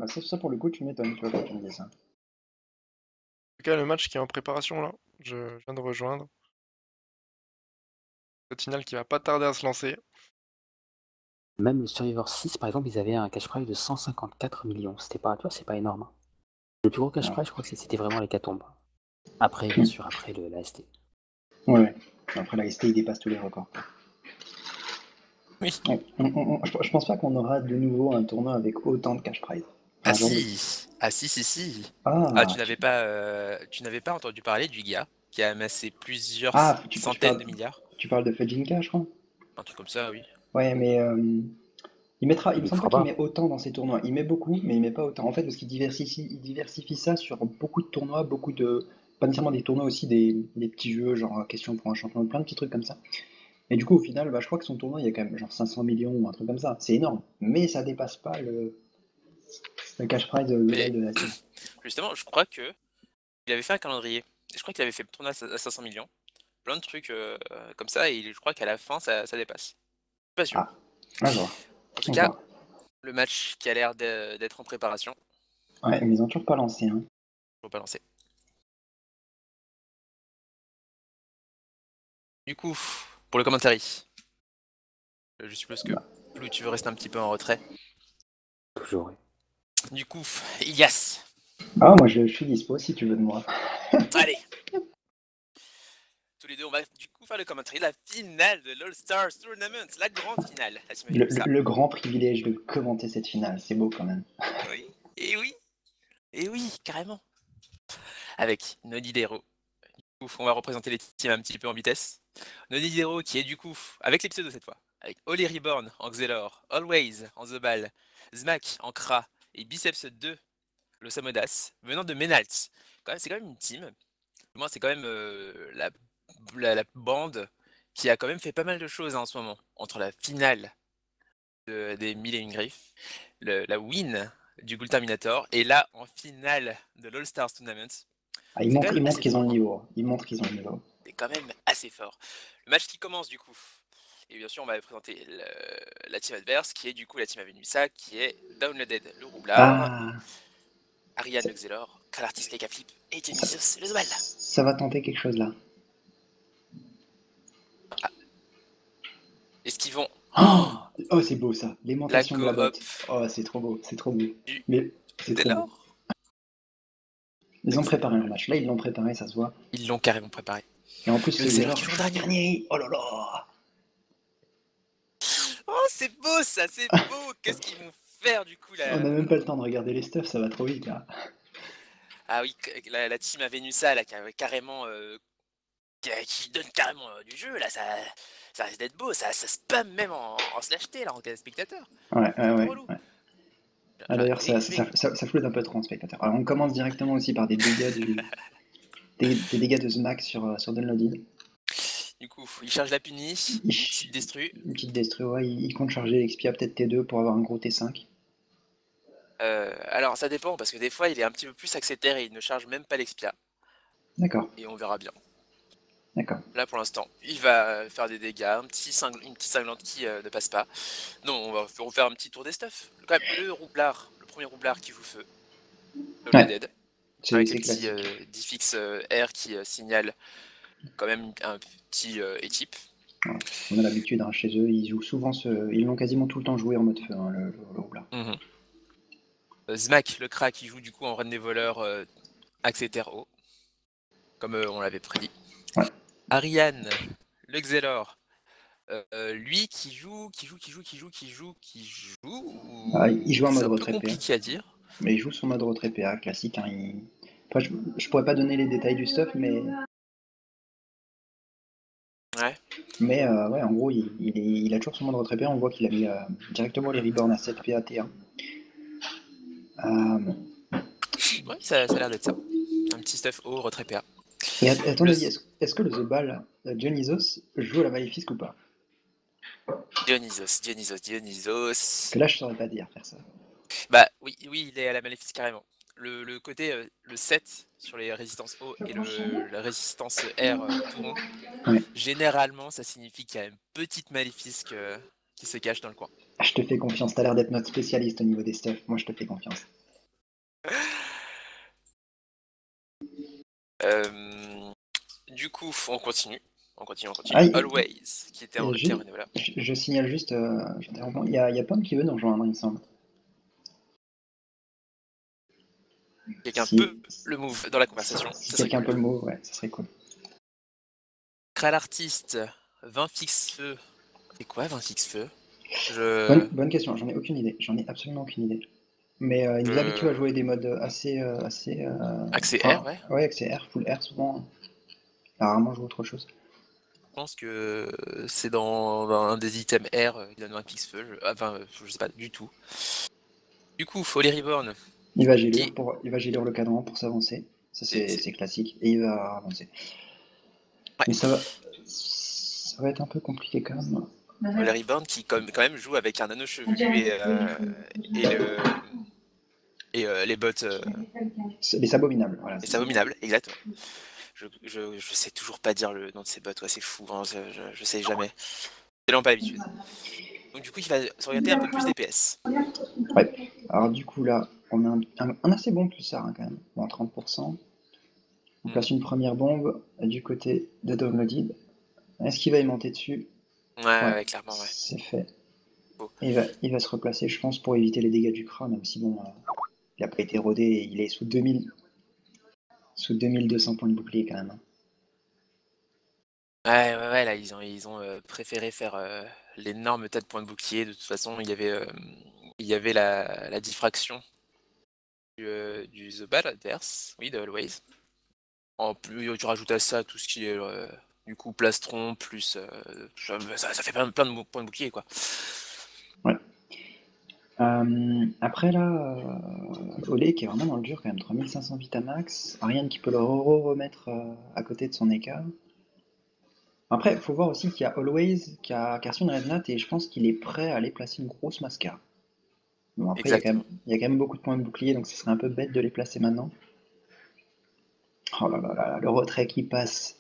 Bah, ça pour le coup, tu m'étonnes, tu vois, quand tu me dis ça. En tout cas, le match qui est en préparation là, je viens de rejoindre. Cette finale qui va pas tarder à se lancer. Même le Survivor 6, par exemple, ils avaient un cash prize de 154 millions. C'était pas, tu vois, c'est pas énorme, hein. Le plus gros cash Non. prize, je crois que c'était vraiment l'hécatombe. Après, bien sûr, après la ST. Ouais. Après, la ST, il dépasse tous les records. Oui. Je pense pas qu'on aura de nouveau un tournoi avec autant de cash prize. Ah Un genre de... si, ah si. Ah, Tu n'avais pas entendu parler du gars qui a amassé plusieurs tu centaines de milliards? tu parles de Fujinka, je crois. Un truc comme ça, oui. Ouais, mais il Il me le semble fera pas qu'il pas. met autant dans ses tournois. Il met beaucoup, mais il met pas autant. En fait, parce il diversifie ça sur beaucoup de tournois, pas nécessairement des tournois aussi, des petits jeux, genre question pour un champion, plein de petits trucs comme ça. Et du coup, au final, bah, je crois que son tournoi, il y a quand même genre 500 millions ou un truc comme ça. C'est énorme. Mais ça dépasse pas le cash prize global Mais de la scène. justement, je crois que il avait fait un calendrier. Et je crois qu'il avait fait le tournoi à 500 millions. Plein de trucs comme ça, et je crois qu'à la fin, ça dépasse. Pas sûr. Ah, à voir. En tout À cas, voir. le match qui a l'air d'être en préparation, Ouais, mais ils ont toujours pas lancé, hein. faut pas lancer. Du coup, pour le commentary, je suppose que Bah. Lou, tu veux rester un petit peu en retrait. Toujours, oui. Du coup, Ilias, Ah, moi je suis dispo si tu veux de moi. allez. Tous les deux, on va du coup faire le commentary de la finale de l'All Stars Tournament, la grande finale. Ah, t'imagines ça? Le grand privilège de commenter cette finale, c'est beau quand même. Oui, et oui, carrément. Avec Nodidero. On va représenter les teams un petit peu en vitesse. Nodidero qui est du coup, avec les pseudos cette fois, avec Holy Reborn en Xelor, Always en The Ball, Zmak en Kra et Biceps 2, le Samodas, venant de Menalt. C'est quand même une team. Moi, c'est quand même la bande qui a quand même fait pas mal de choses, hein, en ce moment. Entre la finale des 1000 et une griffes, la win du Ghoul Terminator, et là, en finale de l'All Stars Tournament. Ah, C'est quand ils même montrent assez qu'ils ont le fort, hein. niveau. Ils montrent qu'ils ont le niveau. C'est quand même assez fort. Le match qui commence du coup. Et bien sûr, on va présenter la team adverse, qui est du coup la team Avenusa, qui est Downloaded le roublard, Ah, Ariane ça, le Xelor, Kralartis les Flip et Dionysos le Zobal. ça va tenter quelque chose là. Ah, est-ce qu'ils vont... Oh, Oh, oh, c'est beau ça. la L'aimantation de la go-up botte. Oh, c'est trop beau, c'est trop beau. du Mais c'est trop beau. Xelor. Ils ont préparé un match. Là, ils l'ont préparé, ça se voit. Ils l'ont carrément préparé. Et en plus, Le ce Xelor Xelor, qui je vont vais dernier. gagner. Oh là là. Oh, c'est beau ça, c'est beau. Qu'est-ce qu'ils vont faire du coup On là? n'a même pas le temps de regarder les stuffs, ça va trop vite là. Ah oui, la team Avenusa là, carrément qui donne carrément du jeu, là, ça risque d'être beau, ça spam même en slash T, là, en cas de spectateur. Ouais, C'est ouais, un peu ouais. relou. Ouais. Ah, d'ailleurs, ça flotte un peu trop en spectateur. Alors, on commence directement aussi par des dégâts des dégâts de Smack sur Downloaded. Du coup, il charge la punie, Il une petite destru. Une petite destru, ouais, il compte charger l'XP à peut-être T2 pour avoir un gros T5. Alors, ça dépend, parce que des fois, il est un petit peu plus axé terre et il ne charge même pas l'Expia. D'accord, Et on verra bien. d'accord. Là, pour l'instant, il va faire des dégâts, une petite cinglante qui ne passe pas. Non, on va refaire un petit tour des stuffs. Quand même, le premier roublard qui joue feu, le Ouais, dead, c'est avec les petits classique. diffix R qui signalent quand même un petit étype. Ouais. On a l'habitude, hein, chez eux, ils jouent souvent ils l'ont quasiment tout le temps joué en mode feu, hein, le roublard. Zmak, le crack, qui joue du coup en reine des voleurs accès terre haut, comme on l'avait prédit. Ouais. Ariane, le Xelor, lui qui joue. Ah, il joue en C'est mode un peu retrait PA. compliqué à dire. Mais il joue son mode retrait PA classique. Hein, enfin, je pourrais pas donner les détails du stuff, Ouais. ouais, en gros, il a toujours son mode retrait PA. On voit qu'il a mis directement les reborn à 7 PA T1. Ouais, ça a l'air d'être ça. Un petit stuff haut, retrait PA. Et à ton avis, est-ce que le The Ball, Dionysos, joue à la Maléfique ou pas? Dionysos. Parce que là, je saurais pas dire, faire ça. Bah oui, il est à la maléfice carrément. Le côté, le 7 sur les résistances haut et la résistance R tout rond, Ouais. généralement ça signifie qu'il y a une petite maléfice qui se cache dans le coin. Je te fais confiance, t'as l'air d'être notre spécialiste au niveau des stuffs. Moi, je te fais confiance. Du coup, on continue. On continue. Ah, Always, qui était et renouvelé, voilà. je signale juste, il y a Pomme qui veut nous rejoindre, il me semble. Quelqu'un Si, peut le move dans la conversation, si ça serait quelqu'un cool. peut le mot, ouais, ça serait cool. Kral artiste, 20 fixe feu. C'est quoi 20 fixe feu? Bonne question, j'en ai aucune idée, j'en ai absolument aucune idée. Mais il nous habitue à jouer des modes assez. Accès Enfin, R, ouais. ouais, avec ses R, full R souvent. Il a rarement joué autre chose. Je pense que c'est dans un des items R, il donne un fixe feu. Je sais pas du tout. Du coup, Folly Reborn. Il va gélure le cadran pour s'avancer. Ça, c'est classique. Et il va avancer. Ouais. Mais ça va être un peu compliqué quand même. Folly Reborn qui, quand même, joue avec un anneau chevelu et les bottes. Les abominables, voilà. Et c'est abominable, exactement. Je sais toujours pas dire le nom de ces bots, ouais, c'est fou, hein, je sais jamais. C'est vraiment pas l'habitude. Donc du coup, il va s'orienter un peu plus DPS. Ouais. Alors du coup là, on a un assez bon pulsar hein, quand même. Bon, 30%. On place une première bombe du côté de Downloaded. Est-ce qu'il va y monter dessus? Ouais, clairement, ouais. C'est fait. Oh. Et il va se replacer, je pense, pour éviter les dégâts du crâne, même si bon, il n'a pas été rodé, il est sous 2200 points de bouclier quand même. Hein. Ouais, là, ils ont préféré faire l'énorme tas de points de bouclier. De toute façon, il y avait la diffraction du The Bad adverse, oui, de Always. En plus, tu rajoutes à ça tout ce qui est du coup plastron, plus ça fait plein de points de bouclier, quoi. Ouais. Après là, Olé qui est vraiment dans le dur quand même, 3500 Vitamax, Ariane qui peut le remettre à côté de son écart. Après, il faut voir aussi qu'il y a Always qui a reçu une Rednat et je pense qu'il est prêt à aller placer une grosse mascara. Bon, après, Exactement. il y a quand même beaucoup de points de bouclier, donc ce serait un peu bête de les placer maintenant. Oh là là là, le retrait qui passe.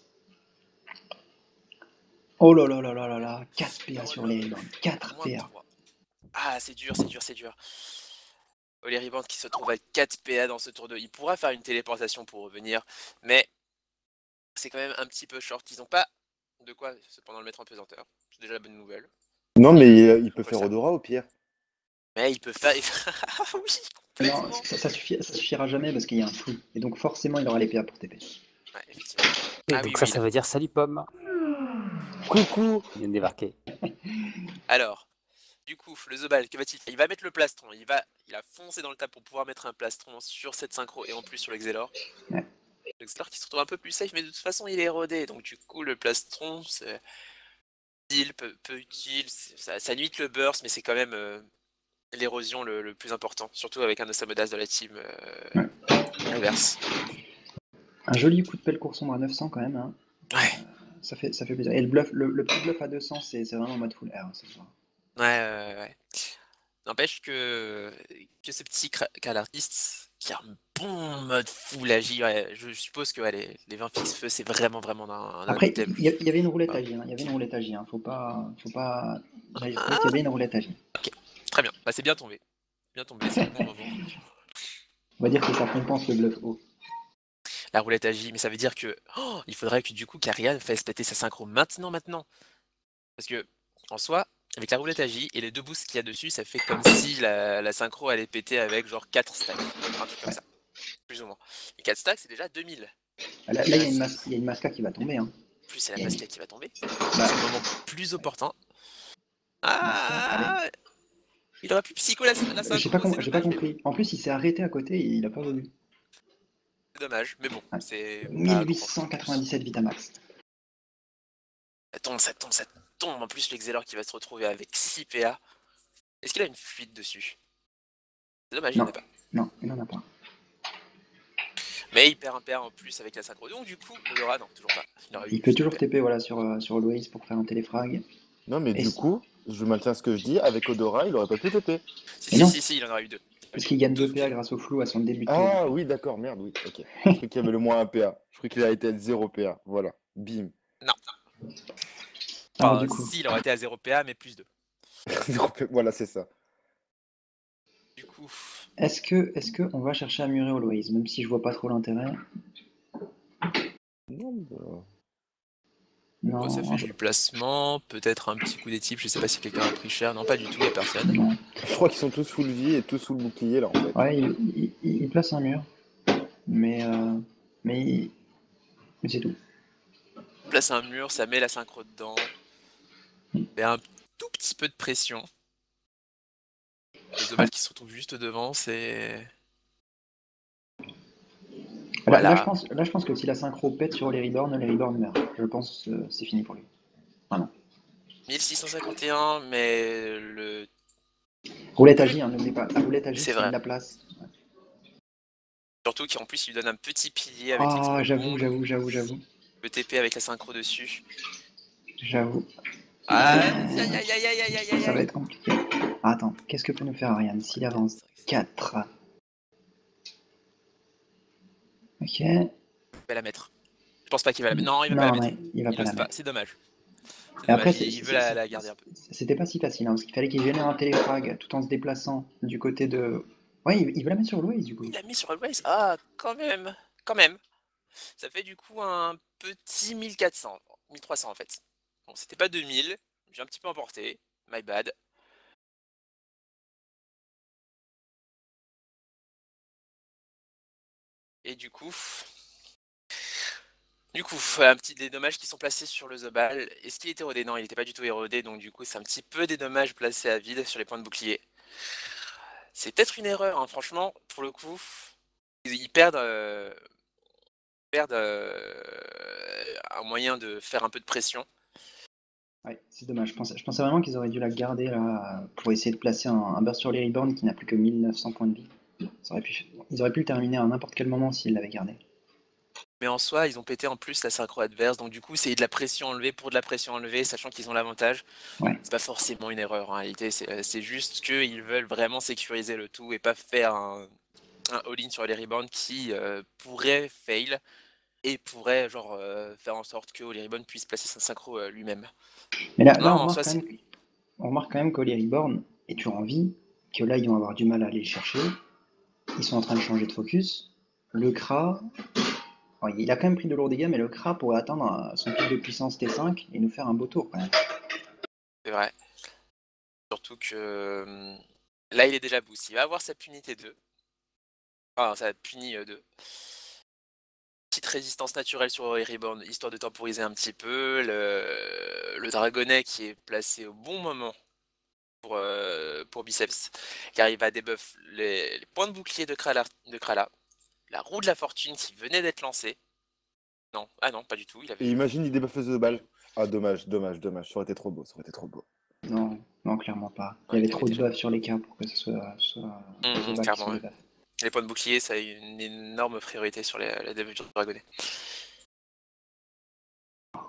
Oh là là là là là là, 4 PA sur les Rebound, 4 Moins de PA. 3. Ah, c'est dur. Oli Riband qui se trouve à 4 PA dans ce tour 2. Il pourra faire une téléportation pour revenir, mais c'est quand même un petit peu short. Ils n'ont pas de quoi cependant le mettre en pesanteur. C'est déjà la bonne nouvelle. Non, mais il peut faire Odora au pire. Mais il peut faire. Ah oui, complètement. Non, ça suffira jamais parce qu'il y a un flou. Et donc forcément, il aura les PA pour TP. Ouais, effectivement. Et donc ça veut dire salut Pomme. Coucou, il vient de débarquer. Alors, du coup, le Zobal, que va-t-il faire? Il va mettre le plastron. Il a foncé dans le tas pour pouvoir mettre un plastron sur cette synchro et en plus sur l'Exelor. Ouais. L'Exelor qui se retrouve un peu plus safe, mais de toute façon, il est érodé. Donc, du coup, le plastron, c'est utile, peu utile. Ça nuit le burst, mais c'est quand même l'érosion le plus important. Surtout avec un Osamodas de la team inverse. Un joli coup de pelle court sombre à 900 quand même. Hein. Ouais. Ça fait plaisir. Et le petit bluff à 200, c'est vraiment en mode full R. Ce soir. Ouais. N'empêche que ce petit Kral artiste qui a un bon mode full agi, je suppose que les 20 fixes feu c'est vraiment un Après, item. il y avait une roulette agi. Hein. Il y avait une roulette agi. Hein. Faut pas. Il y avait une roulette agi. Ok, très bien. Bah, c'est bien tombé. C'est bon moment. On va dire que ça compense le bluff haut. La roulette agi, mais ça veut dire que il faudrait que du coup qu'Ariane fasse péter sa synchro maintenant. Parce que en soi, avec la roulette agi et les 2 boosts qu'il y a dessus, ça fait comme si la synchro allait péter avec genre 4 stacks. Un truc comme ça. Plus ou moins. Et 4 stacks, c'est déjà 2000. Là, il y a une masca qui va tomber. Hein. Plus c'est la masca qui va tomber. Bah, C'est le moment plus opportun. Ah, il aurait pu psycho la synchro. J'ai pas compris. En plus, il s'est arrêté à côté et il a pas voulu. C'est dommage, mais bon, c'est 1897 Vitamax. Ça tombe. En plus, l'Exelor qui va se retrouver avec 6 PA. Est-ce qu'il a une fuite dessus? C'est dommage, il n'en a pas. Non, il n'en a pas. Mais il perd un PA en plus avec la synchro. Donc du coup, Odora, non, toujours pas. Il peut toujours TP voilà, sur Always pour faire un téléfrag. Non, mais du coup, je maintiens ce que je dis, avec Odora, il aurait pas pu TP. Si, il en aurait eu 2. Parce qu'il gagne 2 PA grâce au flou à son début de tour. Ah oui, d'accord, merde, oui, ok. Je croyais qu'il y avait le moins 1 PA. Je croyais qu'il a été à 0 PA. Voilà, bim. Non. Alors, du coup. Si, il aurait été à 0 PA, mais plus 2. Voilà, c'est ça. Du coup, Est-ce que on va chercher à murer Always, même si je vois pas trop l'intérêt. Non, bah, Bon, ça fait Non, du placement, peut-être un petit coup des types, je sais pas si quelqu'un a pris cher, non pas du tout, y a personne. non. je crois qu'ils sont tous full vie et tous sous le bouclier là en fait. Ouais, il place un mur, mais mais, mais c'est tout. Place un mur, ça met la synchro dedans. Et un tout petit peu de pression. Les Zobal qui se retrouvent juste devant, c'est... Là, Voilà. je pense que si la synchro pète sur les Reborn meurt. Je pense que c'est fini pour lui. Vraiment. 1651, mais le... Roulette agit, hein, n'oubliez pas. La roulette agit C'est s'il vrai. la place. Surtout qu'en plus, il lui donne un petit pilier avec Ah, l'explobombe, j'avoue. le TP avec la synchro dessus. J'avoue. Aïe, aïe, aïe, aïe, aïe, aïe, aïe, Ça va aïe. être compliqué. Ah, attends, qu'est-ce que peut nous faire Ariane s'il avance 4? Ok. Il va la mettre. Je pense pas qu'il va la mettre. Non, il va pas la Non, mettre. non, il va Il pas la ose pas, mettre. c'est dommage. C'est Et après, dommage, il veut la garder un peu. c'était pas si facile, hein, parce qu'il fallait qu'il génère un téléfrag tout en se déplaçant du côté de... Ouais, il veut la mettre sur l'Ouest, du coup. Il l'a mis sur Always. Ah, quand même. Quand même. Ça fait du coup un petit 1400. 1300 en fait. Bon, c'était pas 2000. J'ai un petit peu emporté. My bad. Et du coup, un petit des dommages qui sont placés sur le Zobal. Est-ce qu'il était érodé? Non, il n'était pas du tout érodé, donc du coup, c'est un petit peu des dommages placés à vide sur les points de bouclier. C'est peut-être une erreur, hein, franchement, pour le coup. Ils perdent, un moyen de faire un peu de pression. Ouais, c'est dommage. Je pensais vraiment qu'ils auraient dû la garder là pour essayer de placer un burst sur les Reborn qui n'a plus que 1900 points de vie. Ils auraient pu le terminer à n'importe quel moment s'ils l'avaient gardé. Mais en soi, ils ont pété en plus la synchro adverse, donc du coup, c'est de la pression enlevée pour de la pression enlevée, sachant qu'ils ont l'avantage. Ouais. C'est pas forcément une erreur en réalité, c'est juste qu'ils veulent vraiment sécuriser le tout et pas faire un all-in sur les rebounds qui pourrait fail et pourrait faire en sorte que Holy Ribbon puisse placer sa synchro lui-même. Mais là, Non, on en soi, remarque quand même qu'Oli Reborn est toujours en vie, que là, ils vont avoir du mal à aller le chercher. Ils sont en train de changer de focus. Le Kra, bon, il a quand même pris de lourds dégâts, mais le Kra pourrait atteindre son pic de puissance T5 et nous faire un beau tour quand même. c'est vrai. Surtout que là, il est déjà boost. Il va avoir sa puni T2. Enfin, sa puni 2. Petite résistance naturelle sur Holy Reborn, histoire de temporiser un petit peu. Le dragonnet qui est placé au bon moment pour Biceps, car il va debuff les points de bouclier de Krala. La roue de la fortune qui venait d'être lancée. Non, ah non, pas du tout. Il avait... Et imagine, il débuffe de balle. Ah, dommage. Ça aurait été trop beau. Non, non, clairement pas. Il Ouais, y avait il avait trop de déjà... buffs sur les cas pour que ce soit Zobal qui clairement, se ouais. débuffe. Les points de bouclier, ça a une énorme priorité sur la debuff du dragonnet.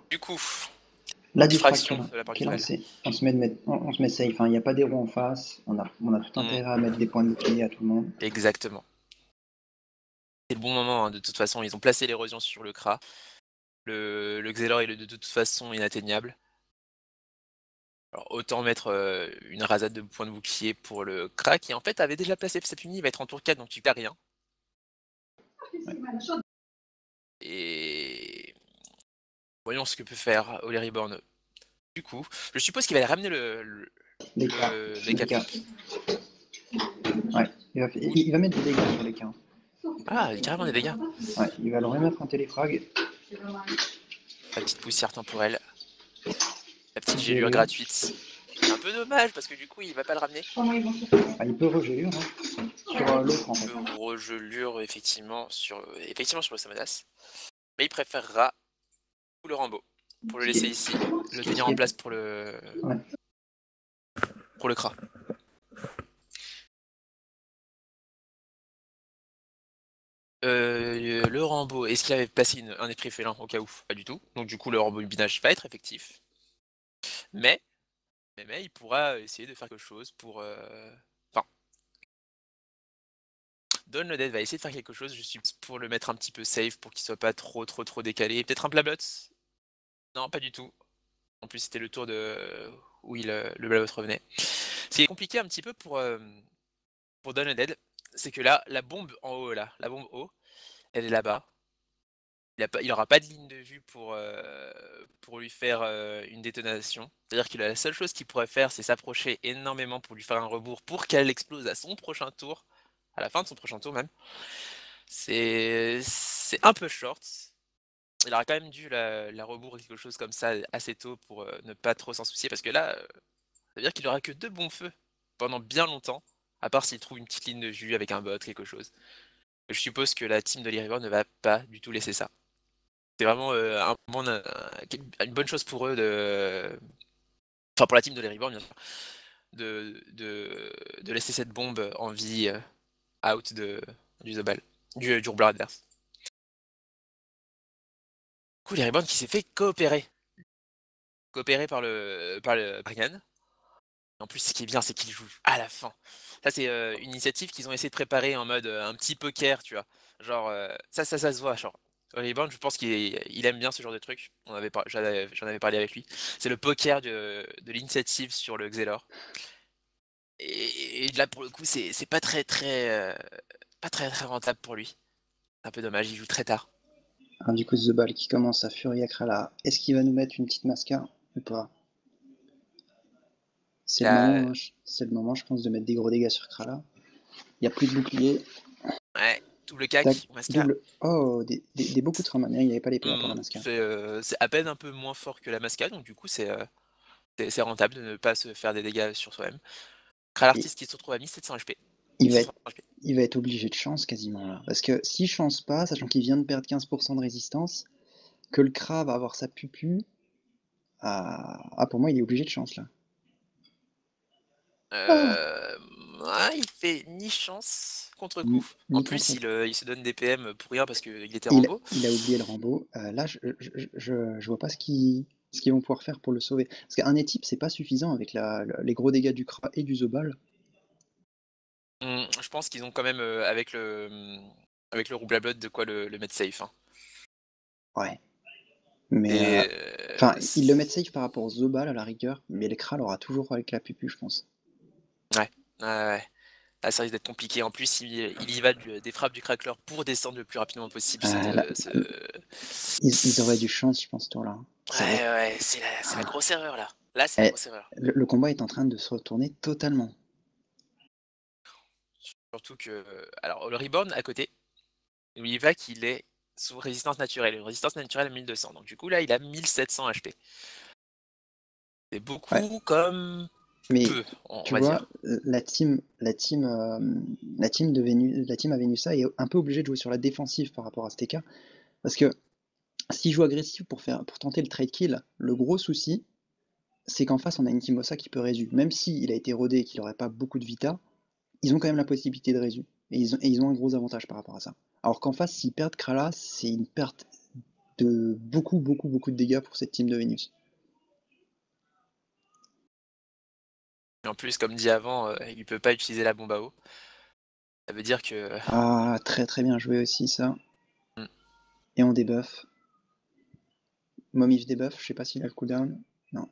Du coup, La distraction distraction de la part qui est du duel. lancée. On se met safe, hein. Il n'y a pas d'héros en face. On a tout intérêt à mettre des points de bouclier à tout le monde. Exactement. C'est le bon moment, hein. De toute façon, ils ont placé l'érosion sur le Kra. Le Xelor est de toute façon inatteignable. Alors autant mettre une rasade de points de bouclier pour le Kra qui en fait avait déjà placé sa puni, il va être en tour 4 donc il perd rien. Et voyons ce que peut faire Holy Reborn. Du coup, je suppose qu'il va ramener Les cas. Ouais, il va mettre des dégâts sur les cas. Ah, il y a carrément des dégâts. Ouais, il va leur remettre un téléfrag. La petite poussière temporelle. La petite gélure gratuite. Un peu dommage parce que du coup il va pas le ramener. Ah, il peut regelure hein, sur l'autre en fait. Il peut regelure effectivement sur le Samadas. Mais il préférera le Rambo pour le laisser ici. Le tenir en place pour le Kra. Le Rambo, est-ce qu'il avait placé un esprit félin au cas où? Pas du tout. Donc du coup le Rambo binage va être effectif. Mais il pourra essayer de faire quelque chose pour... Enfin... Don le Dead va essayer de faire quelque chose, je suis pour le mettre un petit peu safe, pour qu'il soit pas trop décalé. Peut-être un Blabot? Non, pas du tout. En plus c'était le tour où le Blabot revenait. Ce qui est compliqué un petit peu pour Don le Dead, c'est que là, la bombe en haut, là, la bombe haut, elle est là-bas. Il aura pas de ligne de vue pour lui faire une détonation. C'est-à-dire que la seule chose qu'il pourrait faire, c'est s'approcher énormément pour lui faire un rebours pour qu'elle explose à son prochain tour, à la fin de son prochain tour même. C'est un peu short. Il aurait quand même dû la rebours ou quelque chose comme ça assez tôt pour ne pas trop s'en soucier parce que là, ça veut dire qu'il aura que 2 bons feux pendant bien longtemps, à part s'il trouve une petite ligne de vue avec un bot, quelque chose. Je suppose que la team de l'Irriver ne va pas du tout laisser ça. C'est vraiment une bonne chose pour eux enfin pour la team de l'Irriver bien sûr, de laisser cette bombe en vie out du Zobal, du roublard adverse. Du coup, l'Irriver qui s'est fait coopérer par Yann. En plus, ce qui est bien, c'est qu'il joue à la fin. Ça, c'est une initiative qu'ils ont essayé de préparer en mode un petit poker, tu vois. Genre, ça se voit. Genre, Rebound, je pense qu'il aime bien ce genre de truc. J'en avais parlé avec lui. C'est le poker de l'initiative sur le Xelor. Et là, pour le coup, c'est pas pas très rentable pour lui. C'est un peu dommage, il joue très tard. Alors, du coup, The Ball qui commence à Furia Krala. Est-ce qu'il va nous mettre une petite masca ou pas? C'est le moment, c'est le moment, je pense, de mettre des gros dégâts sur Krala. Il n'y a plus de bouclier. Ouais, double cac, Tac, masca. double. Oh, des beaucoup de trauma. Il n'y avait pas les PA pour la masca. C'est à peine un peu moins fort que la masca, donc du coup, c'est rentable de ne pas se faire des dégâts sur soi-même. Kralartiste qui se retrouve à 1700 HP. Il va être obligé de chance quasiment là. Parce que s'il chance pas, sachant qu'il vient de perdre 15% de résistance, que le Kra va avoir sa pupu, pour moi il est obligé de chance là. Ouais, il fait ni chance contre coup. En plus, il se donne des PM pour rien parce qu'il était Rambo. Il a oublié le Rambo. Là, je vois pas ce qu'ils vont pouvoir faire pour le sauver. Parce qu'un étype, c'est pas suffisant avec les gros dégâts du Kra et du Zobal. Je pense qu'ils ont quand même, avec le Rouble à Blood, de quoi le mettre safe. Hein. Ouais. Mais ils le mettent safe par rapport au Zobal à la rigueur, mais le Kra l'aura toujours avec la pupu, je pense. Ouais. Là, ça risque d'être compliqué. En plus, il y va des frappes du Crackler pour descendre le plus rapidement possible. Ils auraient du chance, je pense, ce tour-là. Ouais, c'est la grosse erreur là. Là, c'est la grosse erreur. Le combat est en train de se retourner totalement. Surtout que. Alors, le Reborn à côté, n'oubliez pas qu'il est sous résistance naturelle. Une résistance naturelle à 1200. Donc, du coup, là, il a 1700 HP. C'est beaucoup comme. Mais peu, on tu va vois, dire. la team à Venusa est un peu obligée de jouer sur la défensive par rapport à STK. Parce que s'il joue agressif pour tenter le trade kill, le gros souci, c'est qu'en face, on a une Timosa qui peut résu. Même s'il a été rodé et qu'il n'aurait pas beaucoup de vita, ils ont quand même la possibilité de résu. Et ils ont un gros avantage par rapport à ça. Alors qu'en face, s'ils perdent Krala, c'est une perte de beaucoup de dégâts pour cette team de Vénus. Et en plus, comme dit avant, il peut pas utiliser la bombe à eau. Ça veut dire que. Ah, très bien joué aussi ça. Et on debuff. Momif debuff, je sais pas s'il a le cooldown. Non.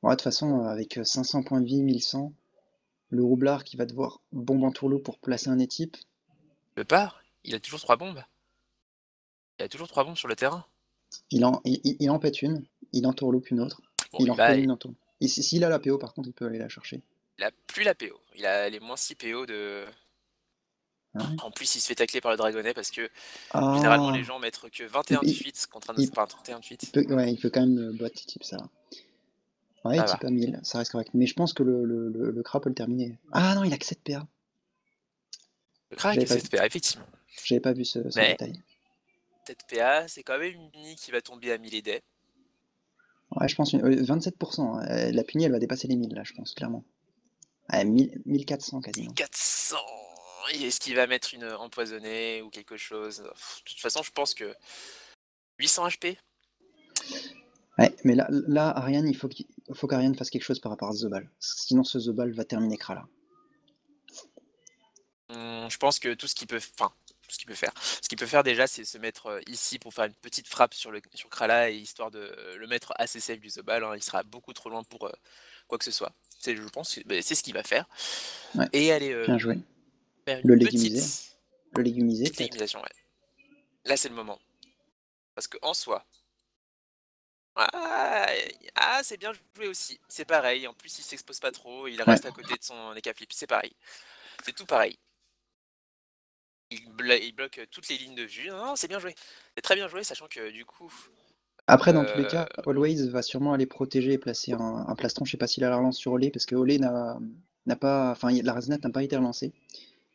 Bon, de toute façon, avec 500 points de vie, 1100, le roublard qui va devoir bombe en tourlou pour placer un étype. Il peut pas. Il a toujours 3 bombes. Il a toujours 3 bombes sur le terrain. Il en pète une, il en tourloupe une autre, Bon, il en repose une en tourloupe. Et s'il a la PO, par contre, il peut aller la chercher. Il a plus la PO. Il a les moins 6 PO de. Ah ouais. En plus, il se fait tacler par le dragonnet parce que généralement les gens mettent que 21 de fuite contre un 31 de fuite. Il peut quand même bot type ça. Ouais, type à 1000, ça reste correct. Mais je pense que le Kra peut le terminer. Ah non, il a que 7 PA. Le Kra a que 7 PA, effectivement. J'avais pas vu ce détail. 7 PA, c'est quand même une puni qui va tomber à 1000 et des. Ouais, je pense 27%. La puni, elle va dépasser les 1000 là, je pense, clairement. 1400 quasiment. 1400. Est-ce qu'il va mettre une empoisonnée ou quelque chose? De toute façon, je pense que 800 HP. Ouais, mais là Ariane, il faut qu'Ariane fasse quelque chose par rapport à Zobal. Sinon, ce Zobal va terminer Krala. Je pense que tout ce qu'il peut faire déjà, c'est se mettre ici pour faire une petite frappe sur Krala, et histoire de le mettre assez safe du Zobal. Hein. Il sera beaucoup trop loin pour quoi que ce soit. Je pense que c'est ce qu'il va faire. Ouais, Et aller bien joué. faire Le une légumisé. Le légumisé, petite peut-être. légumisation, ouais. Là, c'est le moment. Parce que en soi, ah, c'est bien joué aussi. C'est pareil. En plus, il s'expose pas trop. Il Ouais. reste à côté de son Eka Flip. C'est pareil. C'est tout pareil. Il bloque toutes les lignes de vue. Non, c'est bien joué. C'est très bien joué, sachant que du coup, Après, dans tous les euh, cas, Always va sûrement aller protéger et placer un plastron. Je sais pas s'il a la relance sur Olé, parce que Olé n'a pas. Enfin, la Rasenat n'a pas été relancée.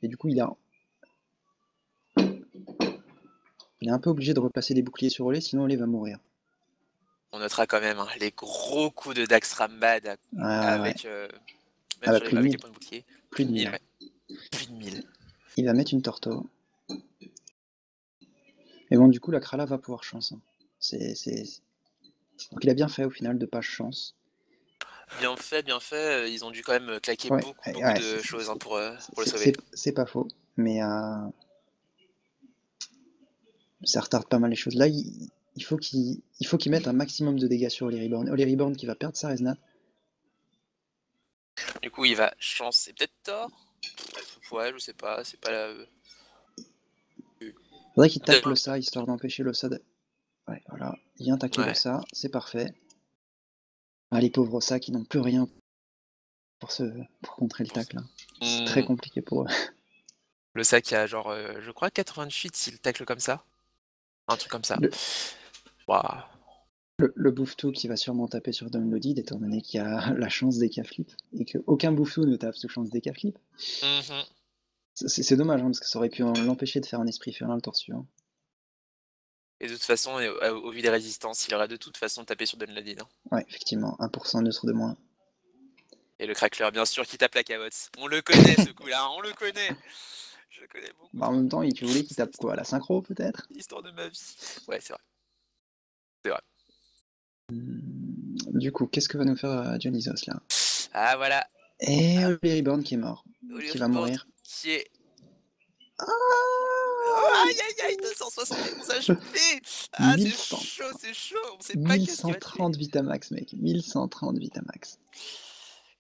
Et du coup, il est un peu obligé de replacer des boucliers sur Olé, sinon Olé va mourir. on notera quand même les gros coups de Dax Rambad avec, Ouais. même Ah bah, sur plus de avec 1000. les points de bouclier. Plus de 1000. ouais. Plus de 1000. Il va mettre une Torto. Mais bon, du coup, la Krala va pouvoir chance. Donc il a bien fait au final de pas chance. Bien fait, bien fait. Ils ont dû quand même claquer Ouais, beaucoup de choses pour le sauver. c'est pas faux. Mais ça retarde pas mal les choses. Là, il faut qu'il mette un maximum de dégâts sur Oli Reborn. Oli Reborn qui va perdre sa Resnat. Du coup, il va chance. C'est peut-être tort. Ouais, je sais pas. C'est pas la. Faudrait qu'il tacle le ça, histoire d'empêcher le ça de... Ouais, voilà. Il vient tacler le Ouais. ça, c'est parfait. Ah, les pauvres ça qui n'ont plus rien pour contrer le tacle. Hein. C'est très compliqué pour eux. Le sac qui a genre, je crois 88 s'il tacle comme ça. Un truc comme ça. Waouh. Le Bouffetou qui va sûrement taper sur Downloaded, étant donné qu'il y a la chance des flip et qu'aucun Bouffetou ne tape sous chance des flip. C'est dommage, hein, parce que ça aurait pu l'empêcher de faire un esprit féral le tour suivant. Et de toute façon, au vu des résistances, il aura de toute façon tapé sur Downloaded. Hein. Ouais, effectivement, 1% neutre de moins. Et le crackler, bien sûr, qui tape la cavotte. On le connaît ce coup-là, on le connaît. Je le connais beaucoup. Bah, en même temps, tu voulais qu'il tape quoi? La synchro peut-être? L'histoire de ma vie. Ouais, c'est vrai. C'est vrai. Du coup, qu'est-ce que va nous faire Dionysos là? Ah voilà. Et Oli Reborn qui est mort. Qui va mourir. Qui est. Ah Aïe aïe aïe, 271 HP. Ah, c'est chaud, c'est chaud. On sait pas qu'est-ce qu'il va tuer. 1130 Vitamax, mec. 1130 Vitamax.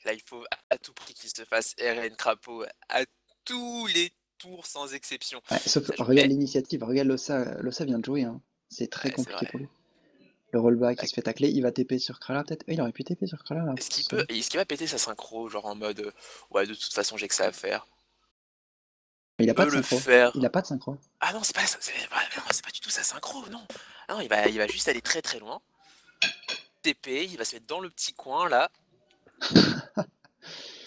Là, il faut à tout prix qu'il se fasse RN Crapaud à tous les tours sans exception. Ouais, sauf, regarde l'initiative, regarde Lossa vient de jouer. Hein. C'est très compliqué pour lui. Le rollback, il se fait tacler, il va TP sur Krala peut-être. Il aurait pu TP sur Krala là. Est-ce qu'il va péter sa synchro, genre en mode ouais, de toute façon, j'ai que ça à faire. Il a pas de synchro. Il a pas de synchro. Ah non, c'est pas du tout sa synchro, non. Non, il va juste aller très très loin. TP, il va se mettre dans le petit coin là.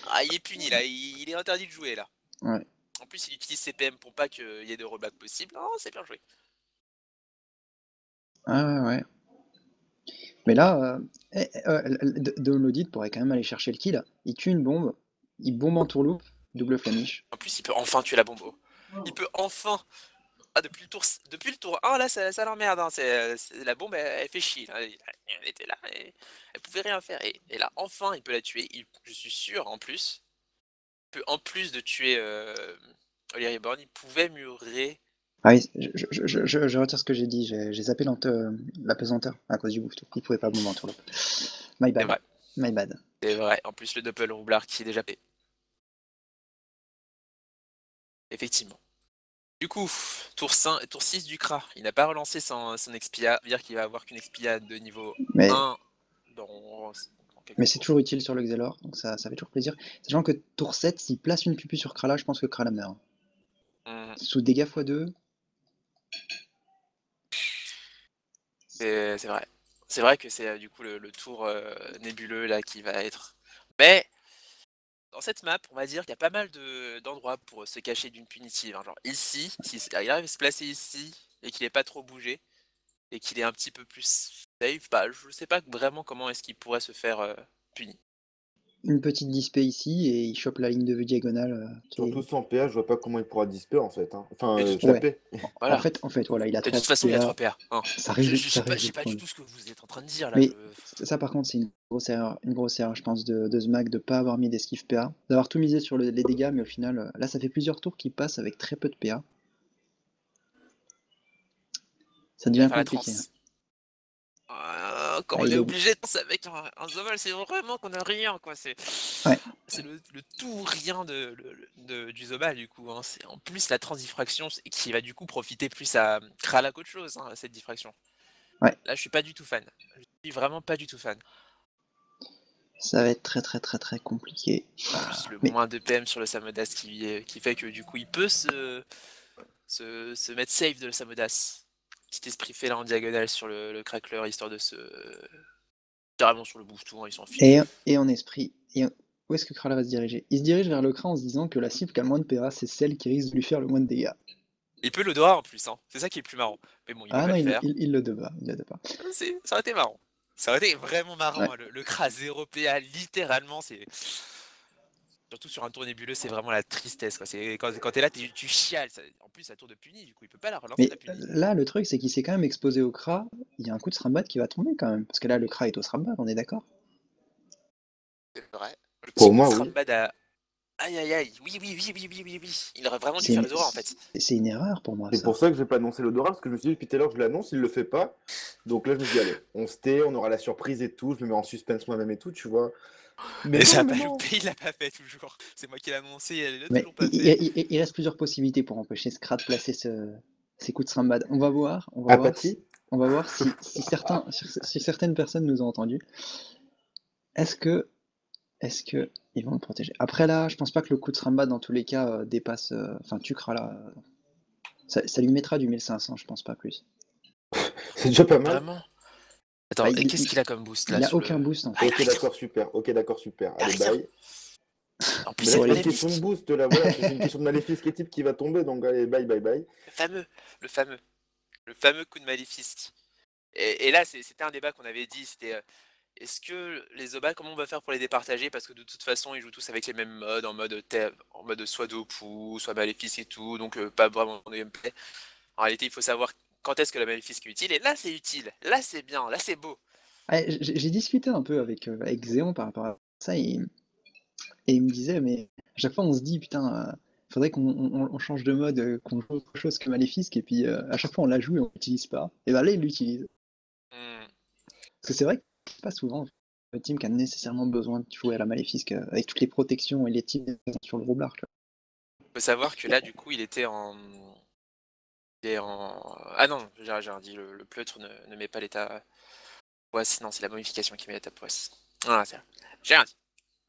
Ah, il est puni là, il est interdit de jouer là. Ouais. En plus, il utilise CPM pour pas qu'il y ait de rollback possible. Oh, c'est bien joué. Ah ouais. Mais là, Downloaded pourrait quand même aller chercher le kill. Il tue une bombe, il bombe en tourloupe, double flamish. En plus, il peut enfin tuer la bombe. Il peut enfin. Ah, depuis le tour 1, là, ça l'emmerde. Hein. La bombe, elle fait chier. Là. Elle était là, et elle pouvait rien faire. Et là, enfin, il peut la tuer. Je suis sûr, en plus, en plus de tuer Oli Reborn, il pouvait murer. Ah oui, je retire ce que j'ai dit. J'ai zappé la pesanteur à cause du bouffe. Il pouvait pas bomber en tourloupe. My bad. Vrai. My bad. C'est vrai. En plus, le double roublard qui est déjà payé. Effectivement. Du coup, tour 6 du Kra, il n'a pas relancé son expia, dire qu'il va avoir qu'une expia de niveau 1 dans mais c'est toujours utile sur le Xelor, donc ça fait toujours plaisir. Sachant que tour 7, s'il place une pupu sur Krala, je pense que Krala meurt. Sous dégâts x2. C'est vrai. C'est vrai que c'est du coup le tour nébuleux là qui va être. Mais dans cette map, on va dire qu'il y a pas mal d'endroits pour se cacher d'une punitive. Hein. Genre ici, s'il arrive à se placer ici et qu'il n'est pas trop bougé et qu'il est un petit peu plus safe, bah je sais pas vraiment comment est-ce qu'il pourrait se faire punir. Une petite dispe ici et il chope la ligne de vue diagonale. Surtout sans PA, je vois pas comment il pourra disper en fait. Hein. Enfin, taper. Voilà. En fait, voilà, il a 3 PA. De toute façon, il a 3 PA. Hein. Ça arrive. Je sais pas du tout ce que vous êtes en train de dire là. Mais ça, par contre, c'est une grosse erreur, je pense, de Smag de pas avoir mis d'esquive PA, d'avoir tout misé sur les dégâts, mais au final, là, ça fait plusieurs tours qu'il passe avec très peu de PA. Ça devient compliqué. quand Ah, on il est est... obligé de penser avec un Zobal, c'est vraiment qu'on a rien, quoi. C'est Ouais. le tout rien du Zobal, du coup. Hein. C'est en plus la transdiffraction qui va du coup profiter plus à Krala qu'autre chose, hein, cette diffraction. Ouais. Là, je suis pas du tout fan. Je suis vraiment pas du tout fan. Ça va être très très très très compliqué. En plus, le Mais moins de PM sur le Samodas qui fait que du coup, il peut se mettre safe de le Samodas. Petit esprit félin en diagonale sur le crackler, histoire de se... Carrément sur le boost tour, il s'en fiche. et en esprit, où est-ce que Krala va se diriger? Il se dirige vers le Kra en se disant que la cible qui a le moins de PA, c'est celle qui risque de lui faire le moins de dégâts. Il peut l'odorat en plus, hein. C'est ça qui est plus marrant. Mais bon, il va Ah pas non, le faire. il le devra, il le devra. Ça aurait été marrant. Ça aurait été vraiment marrant. Ouais. Hein. Le Kra 0 PA, littéralement, c'est... Surtout sur un tour nébuleux, c'est vraiment la tristesse. Quoi. Quand t'es là, tu chiales. En plus, la tour de puni, du coup, il peut pas la relancer Mais ta puni. là, le truc, c'est qu'il s'est quand même exposé au Kra. Il y a un coup de Srambat qui va tomber quand même. Parce que là, le Kra est au Srambat, on est d'accord? C'est vrai. Le Pour petit coup moi, de oui. Srambad à... Aïe aïe aïe, oui. Il aurait vraiment dû C'est faire une... le Dora en fait. c'est une erreur pour moi, C'est ça. pour ça que je vais pas annoncer l'odorat, parce que je me suis dit depuis tout à l'heure, je l'annonce, il le fait pas. Donc là, je me dis, allez, on se tait, on aura la surprise et tout, je me mets en suspense moi-même et tout, tu vois. Mais Et ça a non, pas mais non. loupé, il l'a pas fait toujours. C'est moi qui l'ai annoncé, elle l'a Mais toujours pas fait. il reste plusieurs possibilités pour empêcher Skrat de placer ses coups de Srambad. On va voir Apathie? on va voir si certaines personnes nous ont entendus. Est-ce que ils vont le protéger? Après là, je pense pas que le coup de Srambad dans tous les cas dépasse. Enfin, Tukra là, ça lui mettra du 1500, je pense pas plus. C'est déjà pas mal. Vraiment? Attends, Bah, et qu'est-ce qu'il a comme boost là il a sur aucun le... boost en Ah, fait. il a Ok, rien. d'accord, super. Ok, d'accord, super. Il a Allez, rien. bye. En plus, Mais c'est là, le c'est une question de maléfique. boost, là, voilà. C'est une question de maléfice qui est type qui va tomber, donc allez, bye, bye, bye. Le fameux. Le fameux coup de maléfique. Et là, c'était un débat qu'on avait dit, c'était... Est-ce que les Obas, comment on va faire pour les départager? Parce que de toute façon, ils jouent tous avec les mêmes modes, en mode soit Dopu, soit Maléfice et tout, donc pas vraiment de gameplay. En réalité, il faut savoir quand est-ce que la Maléfice est utile, et là c'est utile, là c'est bien, là c'est beau. Ouais, j'ai discuté un peu avec Xéon par rapport à ça et il me disait, mais à chaque fois on se dit, putain, faudrait qu'on change de mode, qu'on joue autre chose que Maléfique, et puis à chaque fois on la joue et on l'utilise pas. Et ben là il l'utilise. Hmm. Parce que c'est vrai que c'est pas souvent le team qui a nécessairement besoin de jouer à la Maléfique avec toutes les protections et les teams sur le roublard. Faut savoir que là, du coup, il était en... Ah non, j'ai rien dit, le pleutre ne met pas l'état poisse, non, c'est la momification qui met l'état poisse. Ah, c'est j'ai rien dit.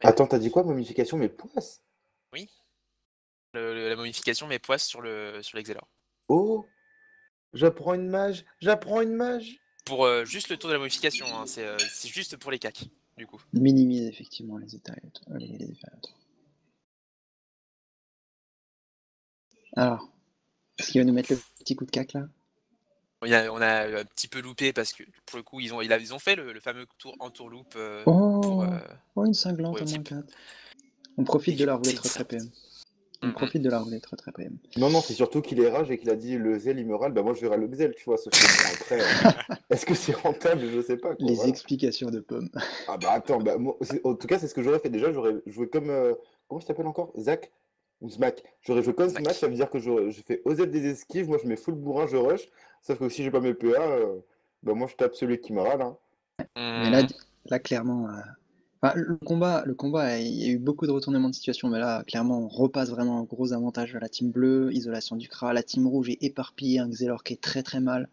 Attends, t'as dit quoi, momification, mais poisse? Oui, la momification met poisse sur l'Excelor. Oh, j'apprends une mage. Pour juste le tour de la modification, hein, c'est juste pour les cacs, du coup. Minimise effectivement les effets aléatoires. Alors, est-ce qu'il va nous mettre le petit coup de cac là? On a un petit peu loupé parce que pour le coup, ils ont fait le fameux tour en tour loop Oh, pour une cinglante pour à le moins type. 4. On profite Et de du la coup, roulette c'est très ça. PM. On profite de la roulette très PM. Non, c'est surtout qu'il est rage et qu'il a dit le Zel il me râle, bah moi je verrai le Bzel, tu vois. Sauf que bon, après, est-ce que c'est rentable? Je sais pas quoi. Les Voilà. explications de Pomme. Ah bah attends, bah, moi, en tout cas, c'est ce que j'aurais fait déjà. J'aurais joué comme. Comment je t'appelle encore? Zach? Ou Smack? J'aurais joué comme Smack. Smack, ça veut dire que je fais OZ des esquives, moi je mets full bourrin, je rush. Sauf que si j'ai pas mes PA, bah moi je tape celui qui me râle. Hein. Mais là clairement. Enfin, le combat, il y a eu beaucoup de retournements de situation, mais là, clairement, on repasse vraiment un gros avantage à la team bleue, isolation du Kra, la team rouge est éparpillée, un Xelor qui est très mal.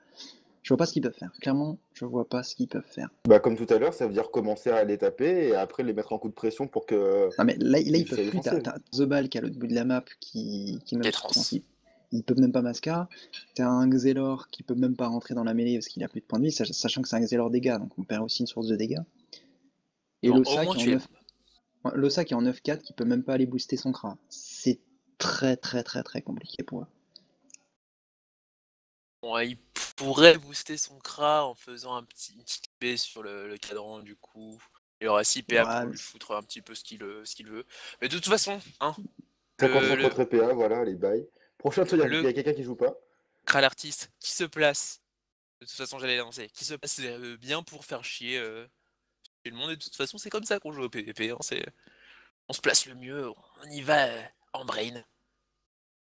Je vois pas ce qu'ils peuvent faire. Clairement, je vois pas ce qu'ils peuvent faire. Bah comme tout à l'heure, ça veut dire commencer à les taper et après les mettre en coup de pression pour que. Non, mais là ils soient peuvent plus. défensifs. T'as Zobal qui est à l'autre bout de la map, qui Qui même est sur trans. offensive. Ils peuvent même pas mascar. T'as un Xelor qui peut même pas rentrer dans la mêlée parce qu'il a plus de points de vie, sachant que c'est un Xelor dégâts, donc on perd aussi une source de dégâts. Et Bon, au Losa moins qui est en tu es 9. Losa qui est en 9-4 qui peut même pas aller booster son Kra. C'est très compliqué pour eux. Bon, il pourrait booster son Kra en faisant une petite épée sur le cadran, du coup. Il aura 6 PA Ouais, pour lui foutre un petit peu ce qu'il veut. Mais de toute façon, hein, 55 le contre PA, voilà, les bails. Prochain tour, il y a quelqu'un qui joue pas. Kral artiste qui se place, de toute façon j'allais l'annoncer, qui se place bien pour faire chier le monde, et de toute façon c'est comme ça qu'on joue au PvP, hein, on se place le mieux, on y va en brain,